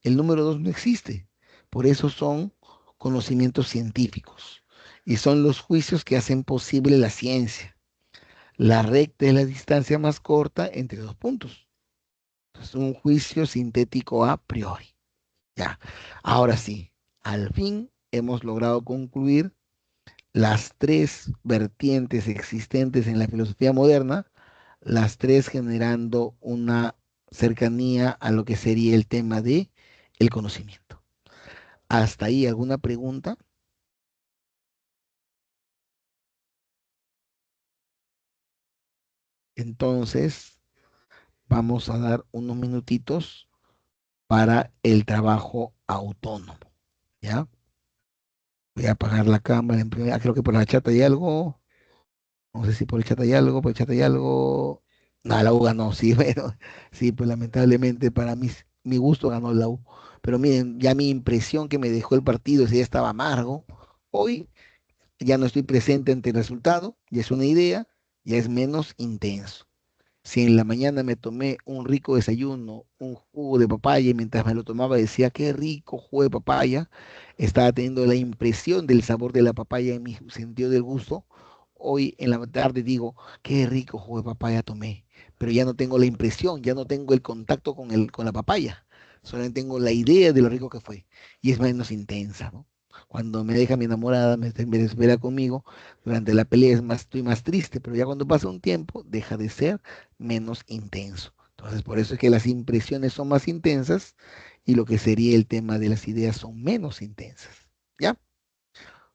El número 2 no existe. Por eso son conocimientos científicos y son los juicios que hacen posible la ciencia. La recta es la distancia más corta entre dos puntos. Es un juicio sintético a priori. Ya, ahora sí, al fin hemos logrado concluir las tres vertientes existentes en la filosofía moderna, las tres generando una cercanía a lo que sería el tema de el conocimiento. ¿Hasta ahí alguna pregunta? Entonces, vamos a dar unos minutitos para el trabajo autónomo, ¿ya? Voy a apagar la cámara creo que por la chat hay algo. No sé si por el chat hay algo, por el chat hay algo. No, la U ganó, sí, bueno, sí, pues lamentablemente para mi gusto ganó la U. Pero miren, ya mi impresión que me dejó el partido, ese ya estaba amargo. Hoy ya no estoy presente ante el resultado, ya es una idea, ya es menos intenso. Si en la mañana me tomé un rico desayuno, un jugo de papaya, y mientras me lo tomaba decía, qué rico jugo de papaya, estaba teniendo la impresión del sabor de la papaya en mi sentido del gusto. Hoy en la tarde digo, qué rico jugo de papaya tomé, pero ya no tengo la impresión, ya no tengo el contacto con la papaya, solamente tengo la idea de lo rico que fue y es menos intensa, ¿no? Cuando me deja mi enamorada, me desvela conmigo, durante la pelea estoy más triste, pero ya cuando pasa un tiempo, deja de ser menos intenso. Entonces, por eso es que las impresiones son más intensas y lo que sería el tema de las ideas son menos intensas. ¿Ya?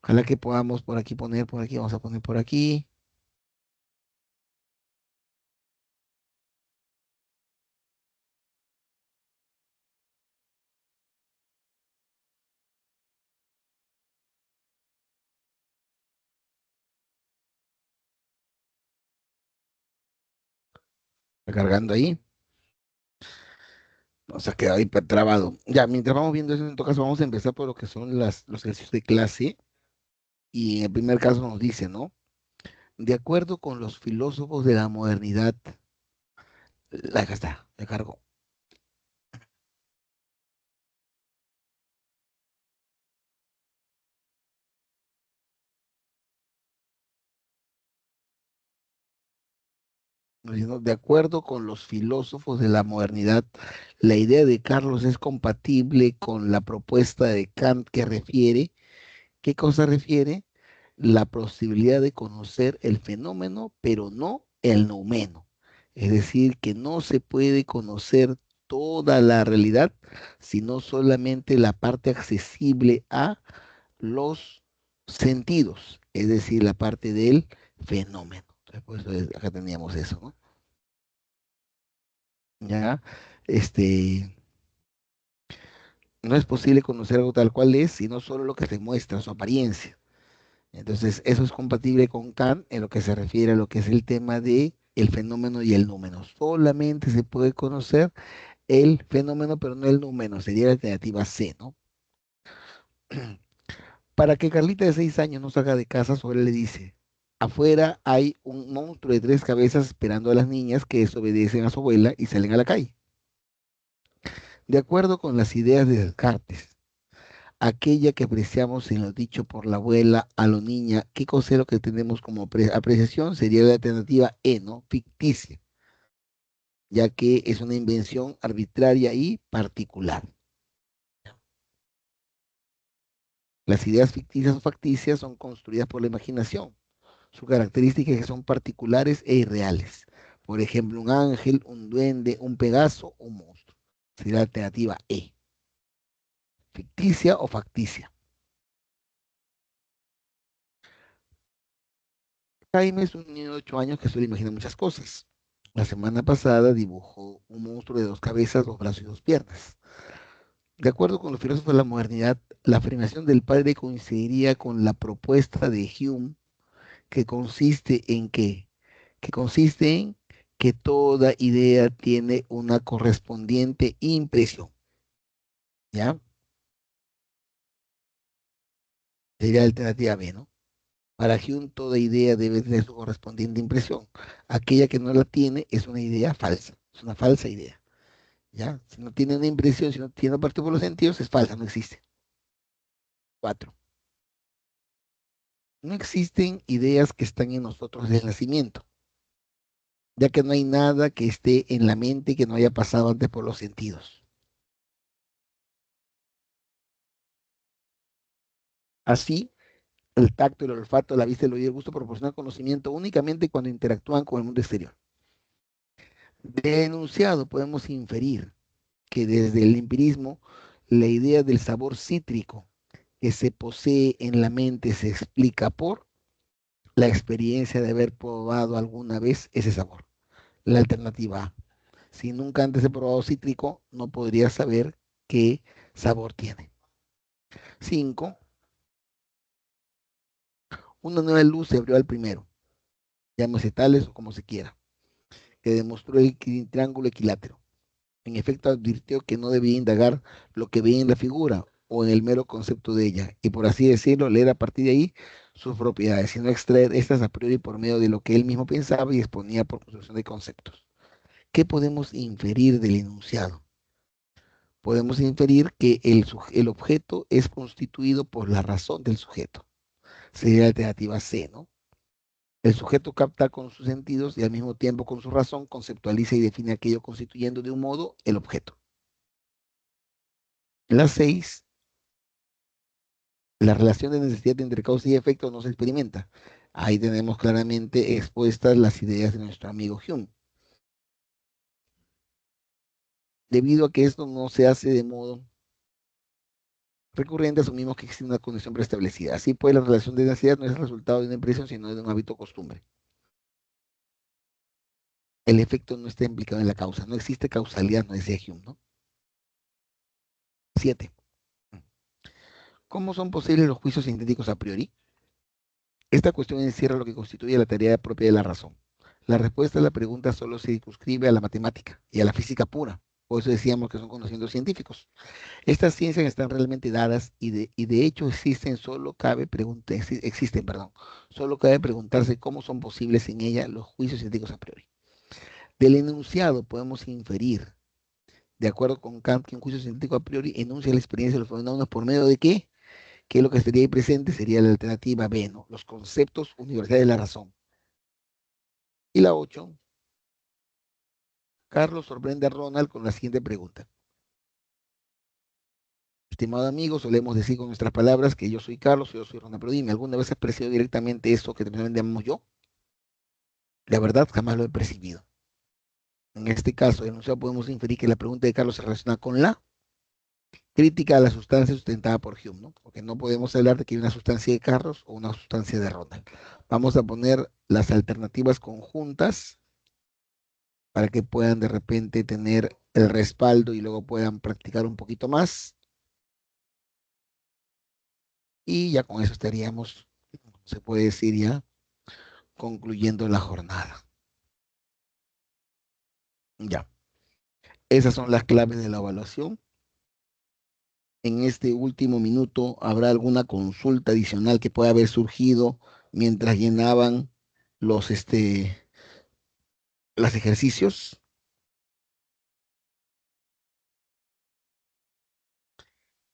Ojalá que podamos por aquí poner, por aquí, vamos a poner por aquí, cargando ahí. Nos ha quedado hiper trabado. Ya, mientras vamos viendo eso, en todo caso, vamos a empezar por lo que son los ejercicios de clase. Y en el primer caso nos dice, ¿no? De acuerdo con los filósofos de la modernidad, acá está, me cargo. Diciendo, de acuerdo con los filósofos de la modernidad, la idea de Carlos es compatible con la propuesta de Kant que refiere, ¿qué cosa refiere? La posibilidad de conocer el fenómeno, pero no el noumeno. Es decir, que no se puede conocer toda la realidad, sino solamente la parte accesible a los sentidos, es decir, la parte del fenómeno. Entonces, por eso acá teníamos eso, ¿no? Ya, este, no es posible conocer algo tal cual es, sino solo lo que se muestra, su apariencia. Entonces, eso es compatible con Kant en lo que se refiere a lo que es el tema de el fenómeno y el número. Solamente se puede conocer el fenómeno, pero no el número. Sería la alternativa C, ¿no? Para que Carlita de 6 años no salga de casa, su abuela le dice, afuera hay un monstruo de 3 cabezas esperando a las niñas que desobedecen a su abuela y salen a la calle. De acuerdo con las ideas de Descartes, aquella que apreciamos en lo dicho por la abuela a la niña, ¿qué cosa es lo que tenemos como apreciación? Sería la alternativa E, ¿no? Ficticia, ya que es una invención arbitraria y particular. Las ideas ficticias o facticias son construidas por la imaginación. Su característica es que son particulares e irreales. Por ejemplo, un ángel, un duende, un pegaso, un monstruo. Sería la alternativa E. Ficticia o facticia. Jaime es un niño de 8 años que suele imaginar muchas cosas. La semana pasada dibujó un monstruo de dos cabezas, dos brazos y dos piernas. De acuerdo con los filósofos de la modernidad, la afirmación del padre coincidiría con la propuesta de Hume, que consiste en que consiste en que toda idea tiene una correspondiente impresión, ¿ya? Sería la alternativa B, ¿no? Para Hume, toda idea debe tener su correspondiente impresión. Aquella que no la tiene es una idea falsa, es una falsa idea, ¿ya? Si no tiene una impresión, si no tiene parte por los sentidos, es falsa, no existe. Cuatro. No existen ideas que están en nosotros desde el nacimiento, ya que no hay nada que esté en la mente que no haya pasado antes por los sentidos. Así, el tacto, el olfato, la vista, el oído y el gusto proporcionan conocimiento únicamente cuando interactúan con el mundo exterior. De enunciado podemos inferir que desde el empirismo la idea del sabor cítrico que se posee en la mente se explica por la experiencia de haber probado alguna vez ese sabor. La alternativa A. Si nunca antes he probado cítrico, no podría saber qué sabor tiene. 5. Una nueva luz se abrió al primero, llámese tales o como se quiera, que demostró el triángulo equilátero. En efecto, advirtió que no debía indagar lo que veía en la figura o en el mero concepto de ella, y por así decirlo, leer a partir de ahí sus propiedades, sino extraer estas a priori por medio de lo que él mismo pensaba y exponía por construcción de conceptos. ¿Qué podemos inferir del enunciado? Podemos inferir que el objeto es constituido por la razón del sujeto. Sería la alternativa C, ¿no? El sujeto capta con sus sentidos y al mismo tiempo con su razón conceptualiza y define aquello constituyendo de un modo el objeto. La 6, la relación de necesidad entre causa y efecto no se experimenta. Ahí tenemos claramente expuestas las ideas de nuestro amigo Hume. Debido a que esto no se hace de modo recurrente, asumimos que existe una condición preestablecida. Así pues, la relación de necesidad no es el resultado de una impresión, sino de un hábito o costumbre. El efecto no está implicado en la causa. No existe causalidad, no decía Hume, ¿no? 7. ¿Cómo son posibles los juicios sintéticos a priori? Esta cuestión encierra lo que constituye la tarea propia de la razón. La respuesta a la pregunta solo se circunscribe a la matemática y a la física pura. Por eso decíamos que son conocimientos científicos. Estas ciencias están realmente dadas y de hecho existen, perdón. Solo cabe preguntarse cómo son posibles en ella los juicios científicos a priori. Del enunciado podemos inferir, de acuerdo con Kant, que un juicio científico a priori enuncia la experiencia de los fenómenos por medio de qué, que lo que estaría ahí presente sería la alternativa B, ¿no? Los conceptos universales de la razón. Y la 8, Carlos sorprende a Ronald con la siguiente pregunta. Estimado amigo, solemos decir con nuestras palabras que yo soy Carlos y yo soy Ronald, pero dime, ¿alguna vez has percibido directamente eso que también llamamos yo? La verdad, jamás lo he percibido. En este caso, enunciado podemos inferir que la pregunta de Carlos se relaciona con la crítica a la sustancia sustentada por Hume, ¿no? Porque no podemos hablar de que hay una sustancia de Carlos o una sustancia de Ronald. Vamos a poner las alternativas conjuntas para que puedan de repente tener el respaldo y luego puedan practicar un poquito más. Y ya con eso estaríamos, se puede decir ya, concluyendo la jornada. Ya, esas son las claves de la evaluación. En este último minuto, ¿habrá alguna consulta adicional que pueda haber surgido mientras llenaban los, los ejercicios?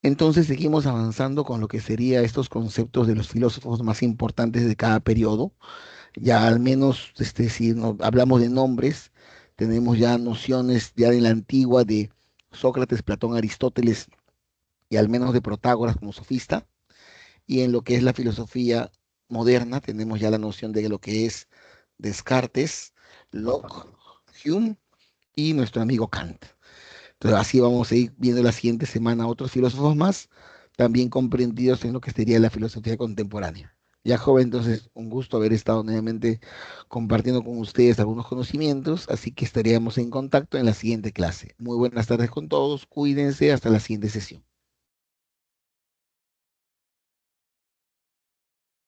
Entonces seguimos avanzando con lo que sería estos conceptos de los filósofos más importantes de cada periodo. Ya al menos, si hablamos de nombres, tenemos ya nociones ya de la antigua de Sócrates, Platón, Aristóteles y al menos de Protágoras como sofista. Y en lo que es la filosofía moderna, tenemos ya la noción de lo que es Descartes, Locke, Hume y nuestro amigo Kant. Entonces, así vamos a ir viendo la siguiente semana otros filósofos más, también comprendidos en lo que sería la filosofía contemporánea. Ya, joven, entonces un gusto haber estado nuevamente compartiendo con ustedes algunos conocimientos, así que estaríamos en contacto en la siguiente clase. Muy buenas tardes con todos, cuídense, hasta la siguiente sesión.